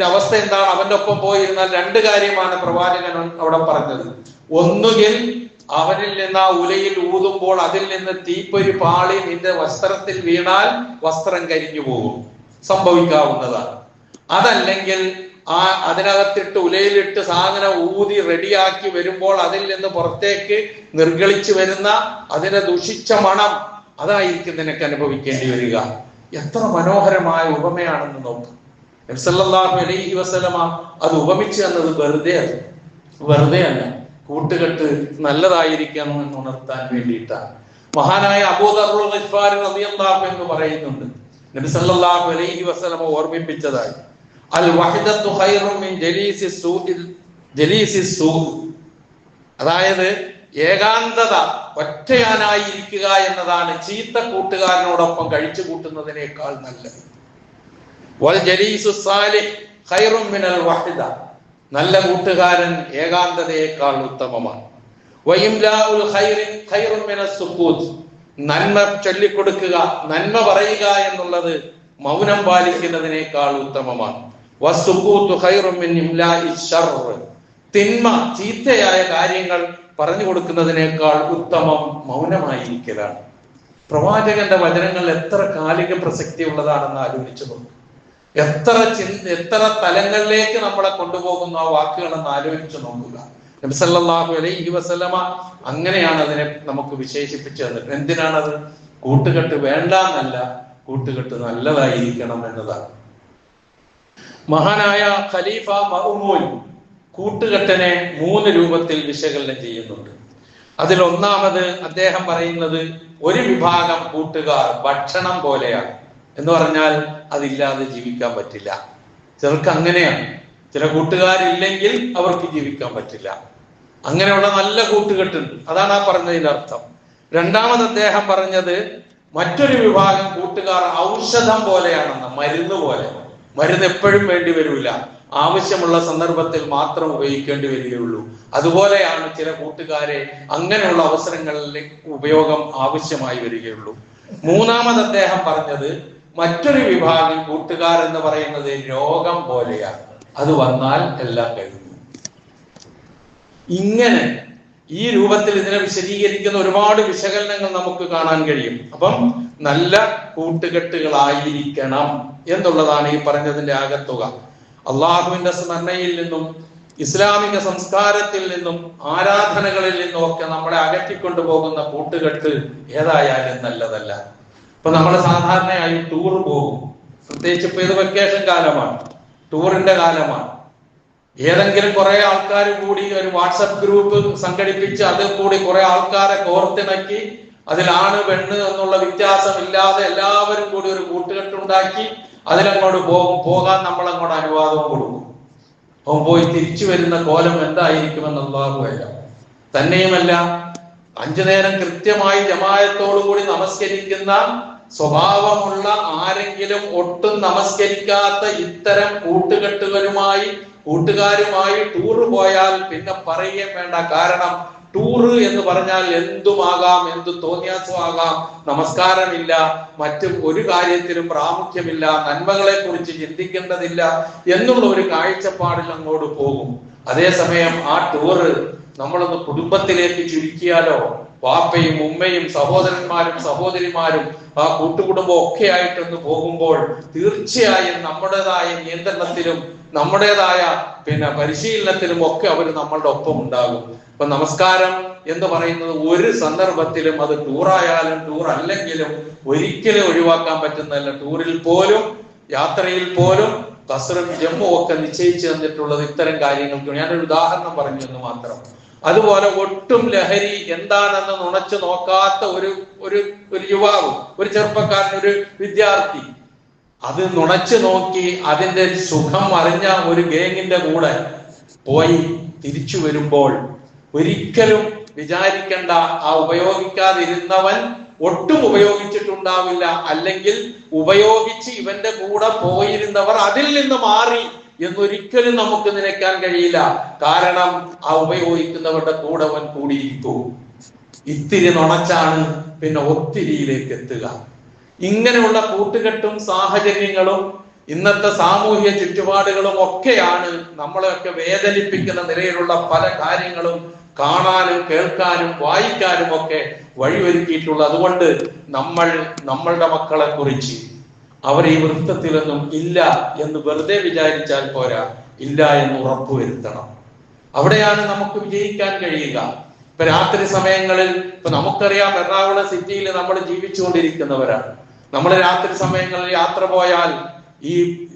അവസ്ഥ എന്താണ്? അവന്റെ ഒപ്പം പോയിരുന്നാൽ 2 കാര്യമാണ് പ്രവാചകൻ അവിടെ പറഞ്ഞത്. ഒന്നുകിൽ അവനിൽ നിന്ന് ആ ഉലയിൽ ഊതുമ്പോൾ അതിൽ നിന്ന് തീപ്പൊരി പാളി നിന്റെ വസ്ത്രത്തിൽ വീണാൽ വസ്ത്രം കരിഞ്ഞു പോകും, സംഭവിക്കാവുന്നതാണ്. അതല്ലെങ്കിൽ അതിനകത്തിട്ട് ഉലയിലിട്ട് സാധനം ഊതി റെഡിയാക്കി വരുമ്പോൾ അതിൽ നിന്ന് പുറത്തേക്ക് നിർഗളിച്ചു വരുന്ന അതിനെ ദുഷിച്ച മണം, അതായിരിക്കും നിനക്ക് അനുഭവിക്കേണ്ടി വരിക. എത്ര മനോഹരമായ ഉപമയാണെന്ന് നോക്ക്. നബി സല്ലല്ലാഹു അലൈഹി വസല്ലമ അത് ഉപമിച്ചു എന്നത് വെറുതെ അല്ല, കൂട്ടുകെട്ട് നല്ലതായിരിക്കണം എന്ന് ഉണർത്താൻ വേണ്ടിയിട്ടാണ്. മഹാനായ അബൂ ദർറുൽ ഗിഫാരി റളിയല്ലാഹു അൻഹു പറയുന്നുണ്ട്, നബി സല്ലല്ലാഹു അലൈഹി വസല്ലമ ഓർമ്മിപ്പിച്ചതായി, അൽ വഹദത്തു ഖൈറും മിൻ ജലീസി സൂ, അതായത് ഏകാന്തത, ഒറ്റയാനായിരിക്കുക എന്നതാണ് ചീത്ത കൂട്ടുകാരനോടൊപ്പം കഴിച്ചു കൂട്ടുന്നതിനേക്കാൾ നല്ലത്. വൽ ജലീസു സാലിഹ് ഖൈറും മിനൽ വഹദ, നല്ല കൂട്ടുകാരൻ ഏകാന്തതയേക്കാൾ ഉത്തമമാണ്. വഇംലാഉൽ ഖൈറി ഖൈറുൻ മിനസ് സുകൂത്ത്, നന്മ ചൊല്ലിക്കൊടുക്കുക, നന്മ പറയുക എന്നുള്ളത് മൗനം പാലിക്കുന്നതിനേക്കാൾ ഉത്തമമാണ്. വസ്സുകൂത്തു ഖൈറുൻ മിൻ ഇംലാഇശ് ശർർ, തിന്മ, ചീത്തയായ കാര്യങ്ങൾ പറഞ്ഞു കൊടുക്കുന്നതിനേക്കാൾ ഉത്തമം മൗനമായിരിക്കലാണ്. പ്രവാചകന്റെ വചനങ്ങൾ എത്ര കാലിക പ്രസക്തി ഉള്ളതാണെന്ന് ആലോചിച്ചു നോക്കും. എത്ര തലങ്ങളിലേക്ക് നമ്മളെ കൊണ്ടുപോകുന്ന ആ വാക്കുകളെന്ന് ആലോചിച്ചു നോക്കുക. നബി സല്ലല്ലാഹു അലൈഹി വസല്ലമ അങ്ങനെയാണ് അതിനെ നമുക്ക് വിശേഷിപ്പിച്ചു തന്നത്. എന്തിനാണത്? കൂട്ടുകെട്ട് വേണ്ട എന്നല്ല, കൂട്ടുകെട്ട് നല്ലതായിരിക്കണം എന്നതാണ്. മഹാനായ ഖലീഫ മഅ്മൂൻ കൂട്ടുകെട്ടിനെ 3 രൂപത്തിൽ വിശകലനം ചെയ്യുന്നുണ്ട്. അതിൽ ഒന്നാമത് അദ്ദേഹം പറയുന്നത്, ഒരു വിഭാഗം കൂട്ടുകാർ ഭക്ഷണം പോലെയാണ് എന്ന് പറഞ്ഞാൽ അതില്ലാതെ ജീവിക്കാൻ പറ്റില്ല. ചിലർക്ക് അങ്ങനെയാണ്, ചില കൂട്ടുകാരില്ലെങ്കിൽ അവർക്ക് ജീവിക്കാൻ പറ്റില്ല. അങ്ങനെയുള്ള നല്ല കൂട്ടുകെട്ടുണ്ട്, അതാണ് ആ പറഞ്ഞതിന്റെ അർത്ഥം. രണ്ടാമത് അദ്ദേഹം പറഞ്ഞത്, മറ്റൊരു വിഭാഗം കൂട്ടുകാർ ഔഷധം പോലെയാണെന്ന്, മരുന്ന് പോലെ. മരുന്ന് എപ്പോഴും വേണ്ടി വരില്ല, ആവശ്യമുള്ള സന്ദർഭത്തിൽ മാത്രം ഉപയോഗിക്കേണ്ടി വരികയുള്ളൂ. അതുപോലെയാണ് ചില കൂട്ടുകാരെ, അങ്ങനെയുള്ള അവസരങ്ങളിൽ ഉപയോഗം ആവശ്യമായി വരികയുള്ളൂ. മൂന്നാമത് അദ്ദേഹം പറഞ്ഞത്, മറ്റൊരു വിഭാഗം കൂട്ടുകാർ എന്ന് പറയുന്നത് രോഗം പോലെയാണ്, അത് വന്നാൽ എല്ലാം കഴിഞ്ഞു. ഇങ്ങനെ ഈ രൂപത്തിൽ ഇതിനെ വിശദീകരിക്കുന്ന ഒരുപാട് വിശകലനങ്ങൾ നമുക്ക് കാണാൻ കഴിയും. അപ്പം നല്ല കൂട്ടുകെട്ടുകളായിരിക്കണം എന്നുള്ളതാണ് ഈ പറഞ്ഞതിന്റെ ആകത്തുക. അള്ളാഹുവിന്റെ സ്മരണയിൽ നിന്നും ഇസ്ലാമിക സംസ്കാരത്തിൽ നിന്നും ആരാധനകളിൽ നിന്നും ഒക്കെ നമ്മളെ അകറ്റിക്കൊണ്ടുപോകുന്ന കൂട്ടുകെട്ട് ഏതായാലും നല്ലതല്ല. ഇപ്പൊ നമ്മൾ സാധാരണയായി ടൂർ പോകും, പ്രത്യേകിച്ച് ഇപ്പൊ ഇത് വെക്കേഷൻ കാലമാണ്, ടൂറിന്റെ കാലമാണ്. ഏതെങ്കിലും കുറെ ആൾക്കാർ കൂടി ഒരു വാട്സപ്പ് ഗ്രൂപ്പ് സംഘടിപ്പിച്ച് അതിൽ കൂടി കുറെ ആൾക്കാരെ കോർത്തിണക്കി അതിലാണ് പെണ്ണ് എന്നുള്ള വ്യത്യാസമില്ലാതെ എല്ലാവരും കൂടി ഒരു കൂട്ടുകെട്ടുണ്ടാക്കി അതിലങ്ങോട്ട് പോകാൻ നമ്മൾ അങ്ങോട്ട് അനുവാദവും കൊടുക്കും. അവൻ പോയി തിരിച്ചു വരുന്ന കോലം എന്തായിരിക്കുമെന്ന് അല്ലാഹു അറിയാം. തന്നെയുമല്ല, 5 നേരം കൃത്യമായി ജമാഅത്തോടുകൂടി നമസ്കരിക്കുന്ന സ്വഭാവമുള്ള ആരെങ്കിലും ഒട്ടും നമസ്കരിക്കാത്ത ഇത്തരം കൂട്ടുകാരുമായി ടൂറ് പോയാൽ പിന്നെ പറയുകയും വേണ്ട. കാരണം ടൂറ് എന്ന് പറഞ്ഞാൽ എന്തുമാകാം, എന്തു തോന്നിയാസമാകാം, നമസ്കാരമില്ല, മറ്റു ഒരു കാര്യത്തിലും പ്രാമുഖ്യമില്ല, നന്മകളെ കുറിച്ച് ചിന്തിക്കേണ്ടതില്ല എന്നുള്ള ഒരു കാഴ്ചപ്പാടിൽ അങ്ങോട്ട് പോകും. അതേസമയം ആ ടൂറ് നമ്മളൊന്ന് കുടുംബത്തിലേക്ക് ചുരുക്കിയാലോ, വാപ്പയും ഉമ്മയും സഹോദരന്മാരും സഹോദരിമാരും ആ കൂട്ടുകുടുംബം ഒക്കെ ആയിട്ടൊന്ന് പോകുമ്പോൾ തീർച്ചയായും നമ്മുടേതായ നിയന്ത്രണത്തിലും നമ്മുടേതായ പരിശീലനത്തിലും ഒക്കെ അവർ നമ്മളുടെ ഒപ്പം ഉണ്ടാകും. ഇപ്പൊ നമസ്കാരം എന്ന് പറയുന്നത് ഒരു സന്ദർഭത്തിലും, അത് ടൂറായാലും ടൂർ അല്ലെങ്കിലും ഒരിക്കലും ഒഴിവാക്കാൻ പറ്റുന്നതല്ല. ടൂറിൽ പോലും യാത്രയിൽ പോലും കസ്റും ജമ്മും ഒക്കെ നിശ്ചയിച്ചു തന്നിട്ടുള്ളത് ഇത്തരം കാര്യങ്ങൾക്ക്. ഞാനൊരു ഉദാഹരണം പറഞ്ഞു എന്ന് മാത്രം. അതുപോലെ ഒട്ടും ലഹരി എന്താണെന്ന് നുണച്ചു നോക്കാത്ത ഒരു യുവാവ്, ഒരു ചെറുപ്പക്കാരൻ, ഒരു വിദ്യാർത്ഥി അത് നുണച്ചു നോക്കി അതിന്റെ സുഖം അറിഞ്ഞ ഒരു ഗേങ്ങിന്റെ കൂടെ പോയി തിരിച്ചു വരുമ്പോൾ ഒരിക്കലും വിചാരിക്കേണ്ട ആ ഉപയോഗിക്കാതിരുന്നവൻ ഒട്ടും ഉപയോഗിച്ചിട്ടുണ്ടാവില്ല, അല്ലെങ്കിൽ ഉപയോഗിച്ച് ഇവന്റെ കൂടെ പോയിരുന്നവർ അതിൽ നിന്ന് മാറി എന്നൊരിക്കലും നമുക്ക് നിனைക്കാൻ കഴിയില്ല. കാരണം ആ ഉപയോഗിക്കുന്നവരുടെ കൂടെ അവൻ കൂടിയിരിക്കും. ഇത്തിരി നുണച്ചാണ് പിന്നെ ഒത്തിരിയിലേക്ക് എത്തുക. ഇങ്ങനെയുള്ള കൂട്ടുകെട്ടും സാഹചര്യങ്ങളും ഇന്നത്തെ സാമൂഹ്യ ചുറ്റുപാടുകളും ഒക്കെയാണ് നമ്മളെയൊക്കെ വേദനിപ്പിക്കുന്ന നിലയിലുള്ള പല കാര്യങ്ങളും കാണാനും കേൾക്കാനും വായിക്കാനും ഒക്കെ വഴിയൊരുക്കിയിട്ടുള്ളത്. അതുകൊണ്ട് നമ്മളുടെ മക്കളെ കുറിച്ച് അവർ ഈ വൃത്തത്തിലൊന്നും ഇല്ല എന്ന് വെറുതെ വിചാരിച്ചാൽ പോരാ. ഇല്ല എന്ന് ഉറപ്പുവരുത്തണം. അവിടെയാണ് നമുക്ക് വിജയിക്കാൻ കഴിയുക. ഇപ്പൊ രാത്രി സമയങ്ങളിൽ ഇപ്പൊ നമുക്കറിയാം, എറണാകുളം സിറ്റിയിൽ നമ്മൾ ജീവിച്ചുകൊണ്ടിരിക്കുന്നവരാണ്. നമ്മൾ രാത്രി സമയങ്ങളിൽ യാത്ര പോയാൽ ഈ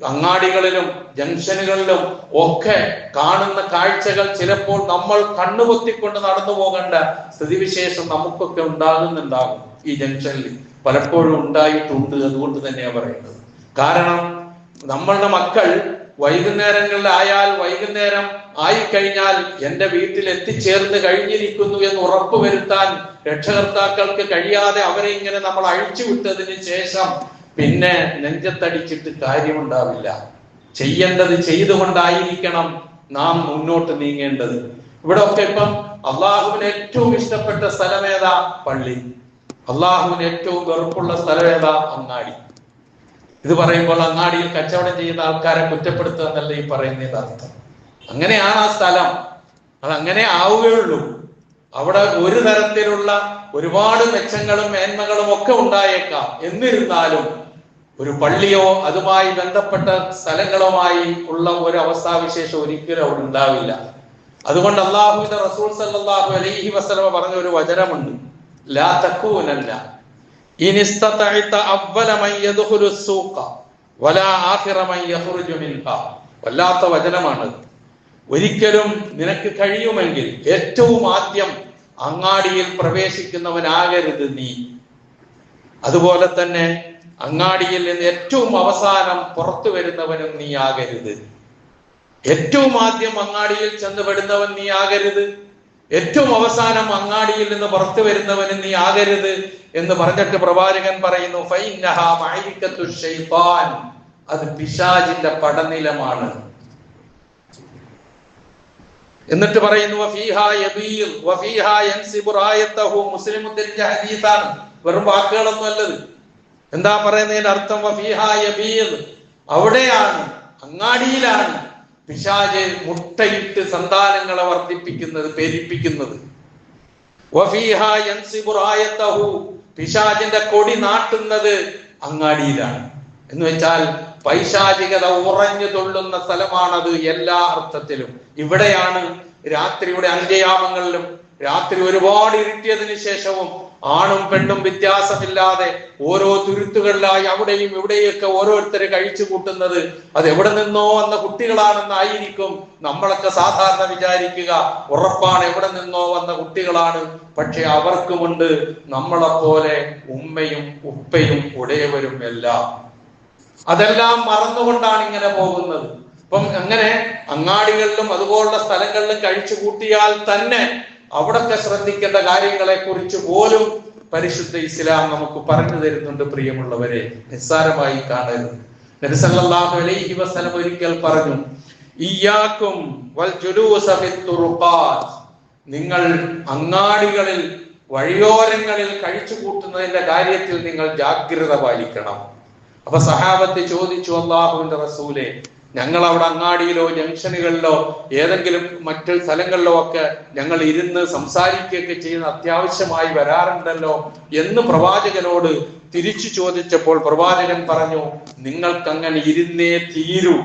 അങ്ങാടികളിലും ജംഗ്ഷനുകളിലും ഒക്കെ കാണുന്ന കാഴ്ചകൾ ചിലപ്പോൾ നമ്മൾ കണ്ണുപൊത്തിക്കൊണ്ട് നടന്നു പോകേണ്ട സ്ഥിതിവിശേഷം നമുക്കൊക്കെ ഉണ്ടാകുന്നുണ്ടാകും. ഈ ജംഗ്ഷനിൽ പലപ്പോഴും ഉണ്ടായിട്ടുണ്ട്. അതുകൊണ്ട് തന്നെയാ പറയുന്നത്. കാരണം നമ്മളുടെ മക്കൾ വൈകുന്നേരങ്ങളിലായാൽ, വൈകുന്നേരം ആയിക്കഴിഞ്ഞാൽ എന്റെ വീട്ടിൽ എത്തിച്ചേർന്ന് കഴിഞ്ഞിരിക്കുന്നു എന്ന് ഉറപ്പുവരുത്താൻ രക്ഷകർത്താക്കൾക്ക് കഴിയാതെ അവരെ ഇങ്ങനെ നമ്മൾ അഴിച്ചുവിട്ടതിന് ശേഷം പിന്നെ നെഞ്ചത്തടിച്ചിട്ട് കാര്യമുണ്ടാവില്ല. ചെയ്യേണ്ടത് ചെയ്തുകൊണ്ടായിരിക്കണം നാം മുന്നോട്ട് നീങ്ങേണ്ടത്. ഇവിടെ ഒക്കെ ഇപ്പം അള്ളാഹുവിന് ഏറ്റവും ഇഷ്ടപ്പെട്ട സ്ഥലമേതാ? പള്ളി. അള്ളാഹുവിന് ഏറ്റവും വെറുപ്പുള്ള സ്ഥലമേതാ? അങ്ങാടി. ഇത് പറയുമ്പോൾ അങ്ങാടിയിൽ കച്ചവടം ചെയ്യുന്ന ആൾക്കാരെ കുറ്റപ്പെടുത്തുക എന്നല്ല ഈ പറയുന്നത് അർത്ഥം. അങ്ങനെയാണ് ആ സ്ഥലം, അതങ്ങനെ ആവുകയുള്ളൂ. അവിടെ ഒരു തരത്തിലുള്ള ഒരുപാട് മെച്ചങ്ങളും മേന്മകളും ഒക്കെ ഉണ്ടായേക്കാം. എന്നിരുന്നാലും ഒരു പള്ളിയോ അതുമായി ബന്ധപ്പെട്ട സ്ഥലങ്ങളുമായി ഉള്ള ഒരു അവസ്ഥാവിശേഷം ഒരിക്കലും അവിടെ ഉണ്ടാവില്ല. അതുകൊണ്ട് അള്ളാഹുവിന്റെ റസൂൽ സല്ലല്ലാഹു അലൈഹി വസല്ലം പറഞ്ഞ ഒരു വചനമുണ്ട്, ലാ തകൂനന്ന ഇൻ ഇസ്തതഅത അവ്വല മൻ യദ്ഖുലു സൂഖ വലാ ആഖിറ മൻ യഖ്റുജു മിൻഹാ. വല്ലാത്ത വചനമാണ്. ഒരിക്കലും നിനക്ക് കഴിയുമെങ്കിൽ ഏറ്റവും ആദ്യം അങ്ങാടിയിൽ പ്രവേശിക്കുന്നവനാകരുത് നീ. അതുപോലെ തന്നെ അങ്ങാടിയിൽ നിന്ന് ഏറ്റവും അവസാനം പുറത്തു വരുന്നവനും നീ ആകരുത്. ഏറ്റവും ആദ്യം അങ്ങാടിയിൽ ചെന്ന് പെടുന്നവൻ നീ ആകരുത്, ഏറ്റവും അവസാനം അങ്ങാടിയിൽ നിന്ന് പുറത്തു വരുന്നവനും നീ ആകരുത് എന്ന് പറഞ്ഞിട്ട് പ്രവാചകൻ പറയുന്നു, ഫൈന്നഹാ മഅരികത്തു ശൈത്താൻ, അത് പിശാചിന്റെ പടനിലമാണ്. എന്നിട്ട് പറയുന്നു വഫീഹാ യബീൽ വഫീഹാ യൻസിബു റായതഹു. മുസ്ലിം ഉദ്ധരിച്ച ഹദീസാണ്, വെറും വാക്കുകളൊന്നും അല്ലത്. എന്താ പറയുന്നതിന്റെ അർത്ഥം? വഫീഹാ യബീൽ, അവിടെയാണ്, അങ്ങാടിയിലാണ് പിശാച് മുട്ടയിട്ട് സന്താനങ്ങളെ വർദ്ധിപ്പിക്കുന്നത്, പെരിപ്പിക്കുന്നത്. വഫീഹാ യൻസിബു റായതഹു, പിശാചിന്റെ കൊടി നാട്ടുന്നത് അങ്ങാടിയിലാണ്. എന്ന് വെച്ചാൽ പൈശാചികത ഉറഞ്ഞു തൊള്ളുന്ന സ്ഥലമാണത് എല്ലാ അർത്ഥത്തിലും. ഇവിടെയാണ് രാത്രിയുടെ അന്ത്യയാമങ്ങളിലും രാത്രി ഒരുപാട് ഇരുട്ടിയതിനു ശേഷവും ആണും പെണ്ണും വ്യത്യാസമില്ലാതെ ഓരോ തുരുത്തുകളിലായി അവിടെയും ഇവിടെയൊക്കെ ഓരോരുത്തരെ കഴിച്ചു കൂട്ടുന്നത്. അത് എവിടെ നിന്നോ വന്ന കുട്ടികളാണെന്നായിരിക്കും നമ്മളൊക്കെ സാധാരണ വിചാരിക്കുക. ഉറപ്പാണ്, എവിടെ നിന്നോ വന്ന കുട്ടികളാണ്. പക്ഷെ അവർക്കുമുണ്ട് നമ്മളെപ്പോലെ ഉമ്മയും ഉപ്പയും ഉടയവരും എല്ലാം. അതെല്ലാം മറന്നുകൊണ്ടാണ് ഇങ്ങനെ പോകുന്നത്. അപ്പം അങ്ങനെ അങ്ങാടികളിലും അതുപോലുള്ള സ്ഥലങ്ങളിലും കഴിച്ചു കൂട്ടിയാൽ തന്നെ അവിടൊക്കെ ശ്രദ്ധിക്കേണ്ട കാര്യങ്ങളെ കുറിച്ച് പോലും പരിശുദ്ധ ഇസ്ലാം നമുക്ക് പറഞ്ഞു തരുന്നുണ്ട്. പ്രിയമുള്ളവരെ, നിസ്സാരമായി കാണരുത്. നബി സല്ലല്ലാഹു അലൈഹി വസല്ലം ഒരിക്കൽ പറഞ്ഞു, ഇയ്യാക്കും വൽ ജുലൂസ ഫിത്തുറുഖാത്ത്, നിങ്ങൾ അങ്ങാടികളിൽ വഴിയോരങ്ങളിൽ കഴിച്ചു കൂട്ടുന്നതിന്റെ കാര്യത്തിൽ നിങ്ങൾ ജാഗ്രത പാലിക്കണം. അപ്പൊ സഹാബത്ത് ചോദിച്ചു, അല്ലാഹുവിന്റെ റസൂലേ, ഞങ്ങൾ അവിടെ അങ്ങാടിയിലോ ജംഗ്ഷനുകളിലോ ഏതെങ്കിലും മറ്റു സ്ഥലങ്ങളിലോ ഒക്കെ ഞങ്ങൾ ഇരുന്ന് സംസാരിക്കുകയൊക്കെ ചെയ്യുന്ന അത്യാവശ്യമായി വരാറുണ്ടല്ലോ എന്ന് പ്രവാചകനോട് തിരിച്ചു ചോദിച്ചപ്പോൾ പ്രവാചകൻ പറഞ്ഞു, നിങ്ങൾക്ക് അങ്ങനെ ഇരുന്നേ തീരൂ,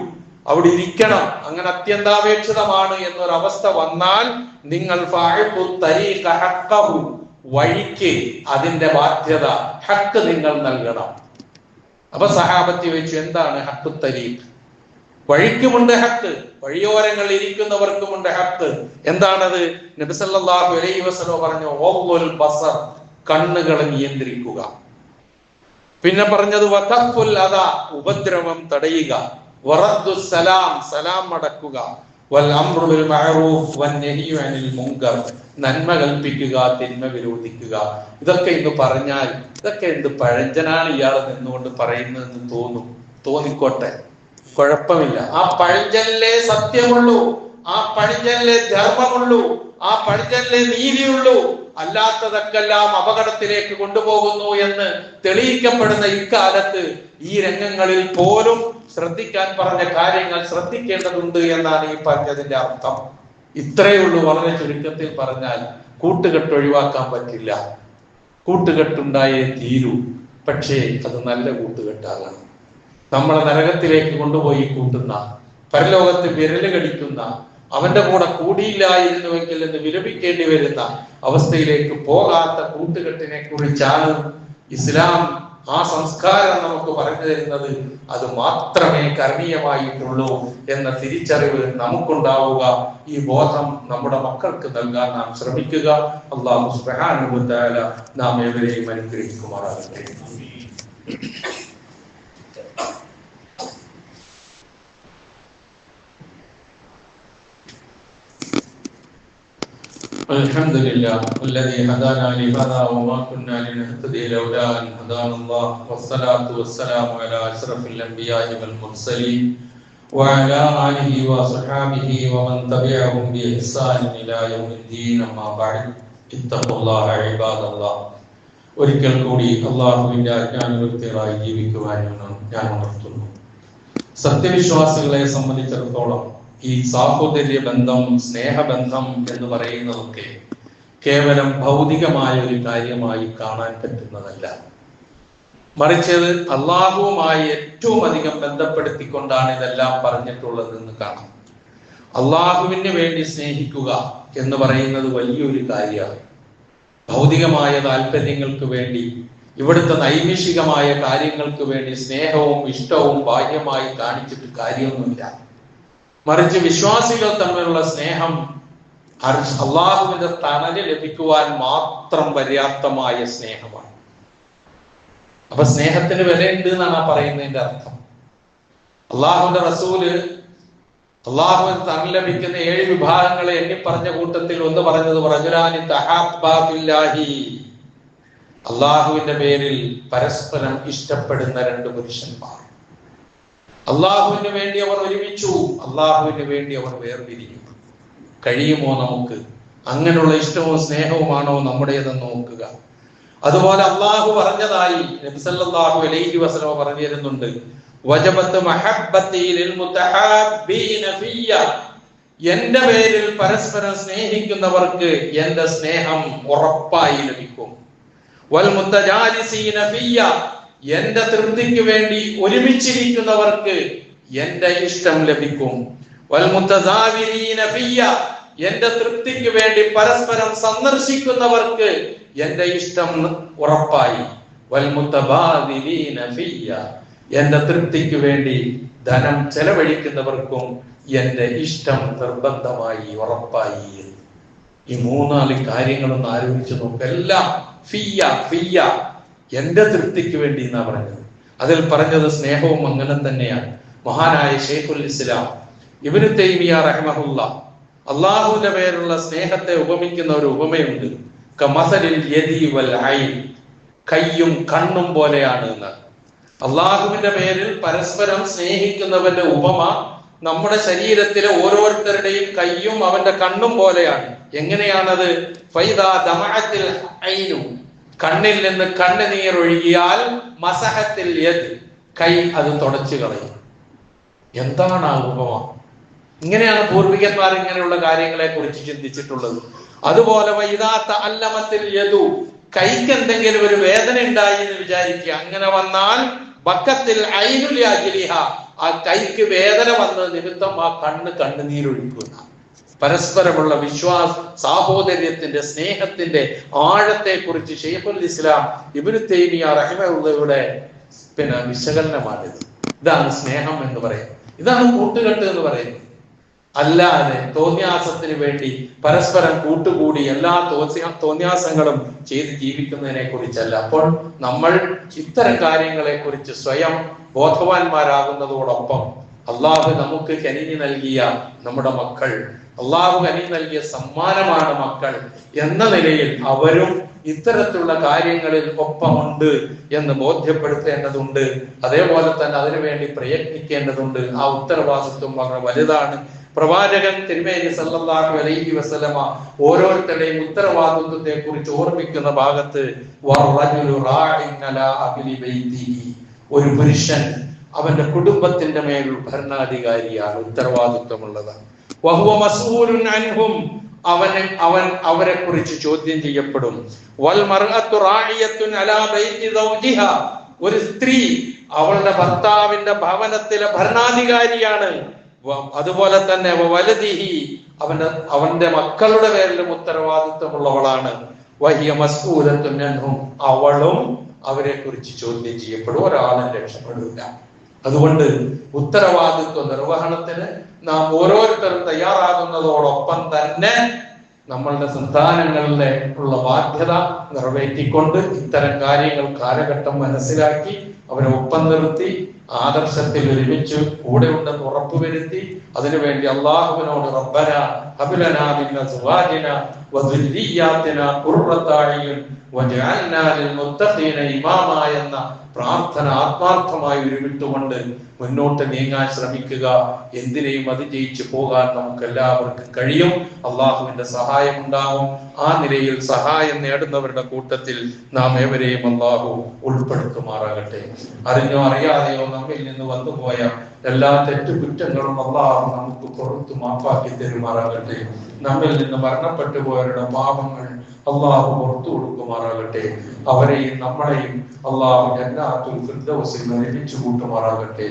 അവിടെ ഇരിക്കണം, അങ്ങനെ അത്യന്താപേക്ഷിതമാണ് എന്നൊരവസ്ഥ വന്നാൽ നിങ്ങൾ വഴിക്ക് അതിന്റെ ബാധ്യത, ഹക്ക് നിങ്ങൾ നൽകണം. അപ്പൊ സഹാബത്ത് ചോദിച്ചു, എന്താണ് ഹഖ്ഖു തരീഖ്? വഴിക്കുമുണ്ട് ഹക്ക്, വഴിയോരങ്ങളിൽ ഇരിക്കുന്നവർക്കുമുണ്ട് ഹക്ക്. എന്താണത്? നബി സല്ലല്ലാഹു അലൈഹി വസല്ലം പറഞ്ഞു, വഖ്ഫുൽ ബസർ, കണ്ണുകളെ നിയന്ത്രിക്കുക. പിന്നെ പറഞ്ഞത് വഖഫുൽ അദാ, ഉപദ്രവം തടയുക. വറദ്ദുസ് സലാം, സലാം മടക്കുക. വൽ അംറു ബിൽ മഅറൂഫ് വൻ നഹ്യു അനിൽ മുൻകർ, നന്മ കൽപ്പിക്കുക, തിന്മ വിരോധിക്കുക. ഇതൊക്കെ ഇന്ന് പറഞ്ഞാൽ ഇതൊക്കെ എന്ത് പഴഞ്ചനാണ് ഇയാൾ നിന്നുകൊണ്ട് പറയുന്നതെന്ന് തോന്നിക്കോട്ടെ, കുഴപ്പമില്ല. ആ പഴഞ്ചനിലെ സത്യമുള്ളൂ, ആ പഴഞ്ചനിലെ ധർമ്മമുള്ളൂ, ആ പഴഞ്ചനിലെ നീതിയുള്ളൂ. അല്ലാത്തതൊക്കെല്ലാം അപകടത്തിലേക്ക് കൊണ്ടുപോകുന്നു എന്ന് തെളിയിക്കപ്പെടുന്ന ഇക്കാലത്ത് ഈ രംഗങ്ങളിൽ പോലും ശ്രദ്ധിക്കാൻ പറഞ്ഞ കാര്യങ്ങൾ ശ്രദ്ധിക്കേണ്ടതുണ്ട് എന്നാണ് ഈ പറഞ്ഞതിന്റെ അർത്ഥം. ഇത്രയേ ഉള്ളൂ. വളരെ ചുരുക്കത്തിൽ പറഞ്ഞാൽ കൂട്ടുകെട്ട് ഒഴിവാക്കാൻ പറ്റില്ല. കൂട്ടുകെട്ടുണ്ടായേ തീരൂ. പക്ഷേ അത് നല്ല കൂട്ടുകെട്ടാകണം. നമ്മളെ നരകത്തിലേക്ക് കൊണ്ടുപോയി കൂട്ടുന്ന, പരലോകത്ത് വിരല് കടിക്കുന്ന, അവന്റെ കൂടെ കൂടിയില്ലായിരുന്നുവെങ്കിൽ എന്ന് വിലപിക്കേണ്ടി വരുന്ന അവസ്ഥയിലേക്ക് പോകാത്ത കൂട്ടുകെട്ടിനെ കുറിച്ചാണ് ഇസ്ലാം ആ സംസ്കാരം നമുക്ക് പറഞ്ഞു തരുന്നത്. അത് മാത്രമേ കരണീയമായിട്ടുള്ളൂ എന്ന തിരിച്ചറിവ് നമുക്കുണ്ടാവുക. ഈ ബോധം നമ്മുടെ മക്കൾക്ക് നൽകാൻ നാം ശ്രമിക്കുക. അല്ലാഹു സുബ്ഹാനഹു വ തആല നാം ഏവരെയും അനുഗ്രഹിക്കുമാറാകട്ടെ. الحمد لله الذي هدانا لهذا وما كنا لنهتدي لولا أن هدانا الله والصلاة والسلام على أشرف الأنبياء والمرسلين وعلى آله وصحبه ومن تبعهم بإحسان إلى يوم الدين أما بعد اتقوا الله عباد الله. ഒരിക്കൽ കൂടി അള്ളാഹുവിന്റെ ആജ്ഞാനുവർത്തികളായി ജീവിക്കുവാനും ഞാൻ ഉണർത്തുന്നു. സത്യവിശ്വാസികളെ സംബന്ധിച്ചിടത്തോളം ഈ സാഹോദര്യ ബന്ധം, സ്നേഹബന്ധം എന്ന് പറയുന്നതൊക്കെ കേവലം ഭൗതികമായ ഒരു കാര്യമായി കാണാൻ പറ്റുന്നതല്ല. മറിച്ച് അള്ളാഹുവുമായി ഏറ്റവും അധികം ബന്ധപ്പെടുത്തിക്കൊണ്ടാണ് ഇതെല്ലാം പറഞ്ഞിട്ടുള്ളതെന്ന് കാണാം. അള്ളാഹുവിന് വേണ്ടി സ്നേഹിക്കുക എന്ന് പറയുന്നത് വലിയൊരു കാര്യമാണ്. ഭൗതികമായ താല്പര്യങ്ങൾക്ക് വേണ്ടി, ഇവിടുത്തെ നൈമിഷികമായ കാര്യങ്ങൾക്ക് വേണ്ടി സ്നേഹവും ഇഷ്ടവും ബാഹ്യമായി കാണിച്ചിട്ട് കാര്യമൊന്നുമില്ല. മറിച്ച് വിശ്വാസികൾ തമ്മിലുള്ള സ്നേഹം അള്ളാഹുവിന്റെ തണല് ലഭിക്കുവാൻ മാത്രം പര്യാപ്തമായ സ്നേഹമാണ്. അപ്പൊ സ്നേഹത്തിന് വിലയുണ്ട് എന്നാണ് ആ പറയുന്നതിന്റെ അർത്ഥം. അള്ളാഹുവിന്റെ റസൂല് അള്ളാഹുവിന് തണൽ ലഭിക്കുന്ന 7 വിഭാഗങ്ങളെ എണ്ണി പറഞ്ഞ കൂട്ടത്തിൽ ഒന്ന് പറഞ്ഞത് റജുലാനി തഹബ്ബാ ഫില്ലാഹി, അള്ളാഹുവിന്റെ പേരിൽ പരസ്പരം ഇഷ്ടപ്പെടുന്ന 2 പുരുഷന്മാർ. അള്ളാഹുവിന് വേണ്ടി അവർ ഒരുമിച്ചു, അള്ളാഹുവിന് വേണ്ടി അവർ വേർപിരിഞ്ഞു. കഴിയുമോ നമുക്ക്? അങ്ങനെയുള്ള ഇഷ്ടവും സ്നേഹവുമാണോ നമ്മുടേതെന്ന് നോക്കുക. അതുപോലെ അള്ളാഹു പറഞ്ഞതായി നബി സല്ലല്ലാഹു അലൈഹി വസല്ലം പറഞ്ഞു തരുന്നുണ്ട്, വജബത്ത് മഹബ്ബത്തി ലിൽ മുതഹബ്ബീന ഫിയ, എന്റെ പേരിൽ പരസ്പരം സ്നേഹിക്കുന്നവർക്ക് എന്റെ സ്നേഹം ഉറപ്പായി ലഭിക്കും. വൽ മുതജാലിസീന ഫിയ, എന്റെ തൃപ്തിക്ക് വേണ്ടി ഒരുമിച്ചിരിക്കുന്നവർക്ക് എന്റെ ഇഷ്ടം ലഭിക്കും. വൽ മുതസാവിരീന ഫിയ, എന്റെ തൃപ്തിക്ക് വേണ്ടി പരസ്പരം സന്ദർശിക്കുന്നവർക്ക് എന്റെ ഇഷ്ടം ഉറപ്പായി. വൽ മുതബാദിലീന ഫിയ, എന്റെ തൃപ്തിക്ക് വേണ്ടി ധനം ചെലവഴിക്കുന്നവർക്കും എന്റെ ഇഷ്ടം നിർബന്ധമായി ഉറപ്പായി. ഈ 3-4 കാര്യങ്ങളൊന്ന് ആലോചിച്ച് നോക്കുക. എല്ലാം ഫിയ ഫിയ, എന്റെ തൃപ്തിക്ക് വേണ്ടി എന്നാ പറഞ്ഞത്. അതിൽ പറഞ്ഞത് സ്നേഹവും അങ്ങനെ തന്നെയാണ്. മഹാനായ ശൈഖുൽ ഇസ്ലാം ഇബ്നു തൈമിയ്യ റഹിമഹുല്ലാ അള്ളാഹുവിന്റെ പേരുള്ള സ്നേഹത്തെ ഉപമിക്കുന്ന ഒരു ഉപമയുണ്ട്. കമസലിൽ യദി വൽ ഐൻ, കയ്യും കണ്ണും പോലെയാണ് എന്ന്. അള്ളാഹുവിന്റെ പേരിൽ പരസ്പരം സ്നേഹിക്കുന്നവന്റെ ഉപമ നമ്മുടെ ശരീരത്തിലെ ഓരോരുത്തരുടെയും കയ്യും അവന്റെ കണ്ണും പോലെയാണ്. എങ്ങനെയാണത്? ഫൈദാ ദമഅത്തിൽ ഐനു, കണ്ണിൽ നിന്ന് കണ്ണുനീർ ഒഴുകിയാൽ മസഹത്തിൽ യദ്, കൈ അത് തുടച്ചു കളയും. എന്താണ് ആ ഉപമ? ഇങ്ങനെയാണ് പൂർവികന്മാർ ഇങ്ങനെയുള്ള കാര്യങ്ങളെ കുറിച്ച് ചിന്തിച്ചിട്ടുള്ളത്. അതുപോലെ വൈദാ തഅല്ലമത്തിൽ യദു, കൈക്ക് എന്തെങ്കിലും ഒരു വേദന ഉണ്ടായി എന്ന് വിചാരിക്കുക. അങ്ങനെ വന്നാൽ ബക്കത്തിൽ ഐനുൽ യാജിലിഹ, ആ കൈക്ക് വേദന വന്ന നിമിത്തം ആ കണ്ണുനീരൊഴുക്കുക. പരസ്പരമുള്ള സാഹോദര്യത്തിന്റെ, സ്നേഹത്തിന്റെ ആഴത്തെ കുറിച്ച് ശൈഖുൽ ഇസ്ലാം ഇബ്നു തൈമിയ്യ റഹിമഹുള്ളയുടെ വിശകലനമാണിത്. ഇതാണ് സ്നേഹം എന്ന് പറയുന്നത്. ഇതാണ് കൂട്ടുകെട്ട് എന്ന് പറയുന്നത്. അല്ലാതെ തോന്യാസത്തിന് വേണ്ടി പരസ്പരം കൂട്ടുകൂടി എല്ലാ തോന്യാസങ്ങളും ചെയ്ത് ജീവിക്കുന്നതിനെ കുറിച്ചല്ല. അപ്പോൾ നമ്മൾ ഇത്തരം കാര്യങ്ങളെ കുറിച്ച് സ്വയം ബോധവാന്മാരാകുന്നതോടൊപ്പം അള്ളാഹു നമുക്ക് കനിഞ്ഞു നൽകിയ നമ്മുടെ മക്കൾ, അള്ളാഹു കനിഞ്ഞു നൽകിയ സമ്മാനമാണ് മക്കൾ എന്ന നിലയിൽ അവരും ഇത്തരത്തിലുള്ള കാര്യങ്ങളിൽ ഒപ്പമുണ്ട് എന്ന് ബോധ്യപ്പെടുത്തേണ്ടതുണ്ട്. അതേപോലെ തന്നെ അതിനുവേണ്ടി പ്രയത്നിക്കേണ്ടതുണ്ട്. ആ ഉത്തരവാദിത്വം വളരെ വലുതാണ്. പ്രവാചകൻ തിരുമേനി സല്ലല്ലാഹു അലൈഹി വസല്ലമ ഓരോരുത്തരുടെയും ഉത്തരവാദിത്വത്തെ കുറിച്ച് ഓർമ്മിക്കുന്ന ഭാഗത്ത് ഒരു പുരുഷൻ അവന്റെ കുടുംബത്തിന്റെ മേൽ ഭരണാധികാരിയാണ്, ഉത്തരവാദിത്വമുള്ളതാണ്. അവൻ അവരെ കുറിച്ച് ചോദ്യം ചെയ്യപ്പെടും. ഒരു സ്ത്രീ അവളുടെ ഭർത്താവിന്റെ ഭവനത്തിലെ ഭരണാധികാരിയാണ്. അതുപോലെ തന്നെ വലദിഹി, അവന്റെ മക്കളുടെ പേരിലും ഉത്തരവാദിത്വമുള്ളവളാണ്. വഹിയ മസ്ഊലത്തുൻ അൻഹും, അവളും അവരെ കുറിച്ച് ചോദ്യം ചെയ്യപ്പെടും. ഒരാളും രക്ഷപ്പെടില്ല. അതുകൊണ്ട് ഉത്തരവാദിത്വ നിർവഹണത്തിന് നാം ഓരോരുത്തരും തയ്യാറാകുന്നതോടൊപ്പം തന്നെ നമ്മളുടെ സന്താനങ്ങളിലെ ഉള്ള ബാധ്യത നിറവേറ്റിക്കൊണ്ട് ഇത്തരം കാര്യങ്ങൾ കാലഘട്ടം മനസ്സിലാക്കി അവരെ ഒപ്പം നിർത്തി ആദർശത്തിൽ ഒരുമിച്ച് കൂടെ ഉണ്ടെന്ന് ഉറപ്പുവരുത്തി അതിനുവേണ്ടി അള്ളാഹുവിനോട് റബ്ബനാ ഹബ് ലനാ മിൻ അസ്വാജിനാ വദുർരിയ്യാതിനാ ഖുർറത അയ്യുൻ വജഅൽനാ ലിൽ മുത്തഖീന ഇമാമാ എന്ന പ്രാർത്ഥന ആത്മാർത്ഥമായി ഉരുവിട്ടുകൊണ്ട് മുന്നോട്ട് നീങ്ങാൻ ശ്രമിക്കുക. എന്തിനേയും അതിജയിച്ചു പോകാൻ നമുക്ക് എല്ലാവർക്കും കഴിയും. അള്ളാഹുവിന്റെ സഹായം ഉണ്ടാകും. ആ നിലയിൽ സഹായം നേടുന്നവരുടെ കൂട്ടത്തിൽ നാം ഏവരെയും അള്ളാഹു ഉൾപ്പെടുത്തുമാറാകട്ടെ. അറിഞ്ഞോ അറിയാതെയോ നമ്മിൽ നിന്ന് വന്നുപോയ എല്ലാ തെറ്റുകുറ്റങ്ങളും അള്ളാഹു നമുക്ക് പുറത്തു മാപ്പാക്കി തരുമാറാകട്ടെ. നമ്മിൽ നിന്ന് മരണപ്പെട്ടു പോയവരുടെ പാപങ്ങൾ അള്ളാഹു പുറത്തു കൊടുക്കുമാറാകട്ടെ. അവരെയും നമ്മളെയും അള്ളാഹു ജന്നാത്തുൽ ഫിർദൗസിൽ ഒരുമിച്ച് കൂട്ടുമാറാകട്ടെ.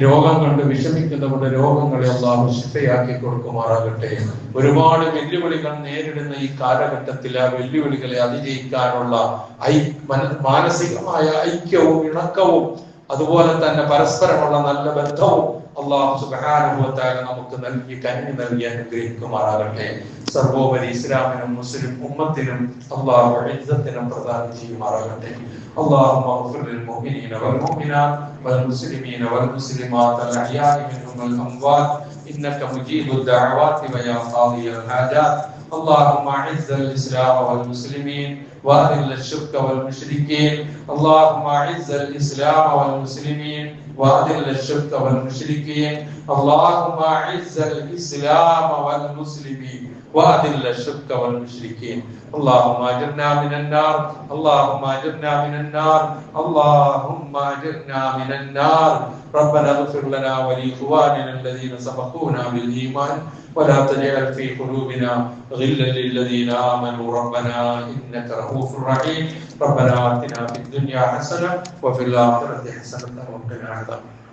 രോഗം കൊണ്ട് വിഷമിക്കുന്നവരുടെ രോഗങ്ങളെ അള്ളാഹു ശിഫയാക്കി കൊടുക്കുമാറാകട്ടെ. ഒരുപാട് വെല്ലുവിളികൾ നേരിടുന്ന ഈ കാലഘട്ടത്തിൽ ആ വെല്ലുവിളികളെ അതിജയിക്കാനുള്ള മാനസികമായ ഐക്യവും ഇണക്കവും അതുപോലെ തന്നെ പരസ്പരമുള്ള നല്ല ബന്ധവും അള്ളാഹു സുബ്ഹാനഹു വ തആല നമുക്ക് നൽകി കനിഞ്ഞു നൽകി അനുഗ്രഹിക്കുമാറാകട്ടെ. സർവോപരി ഇസ്ലാമിനും മുസ്ലിം ഉമ്മത്തിനും അള്ളാഹു ഇസ്സത്തിനും പ്രദാനം ചെയ്യുമാറാകട്ടെ. اللهم اغفر للمؤمنين والمؤمنات والمسلمين والمسلمات الأحياء منهم والأموات إنك مجيب الدعوات ويا قاضي الحاجات. اللهم أعز الإسلام والمسلمين وأذل الشرك والمشركين. اللهم أعز الإسلام والمسلمين وأذل الشرك والمشركين. اللهم أعز الإسلام والمسلمين وأذل الشرك والمشركين. اللهم أجرنا من النار. اللهم أجرنا من النار. اللهم أجرنا من النار. ربنا اغفر لنا ولإخواننا الذين سبقونا بالإيمان ولا تجعل في قلوبنا غلا للذين آمنوا ربنا إنك رؤوف رحيم. ربنا آتنا في الدنيا حسنة وفي الآخرة حسنة وقنا عذاب النار.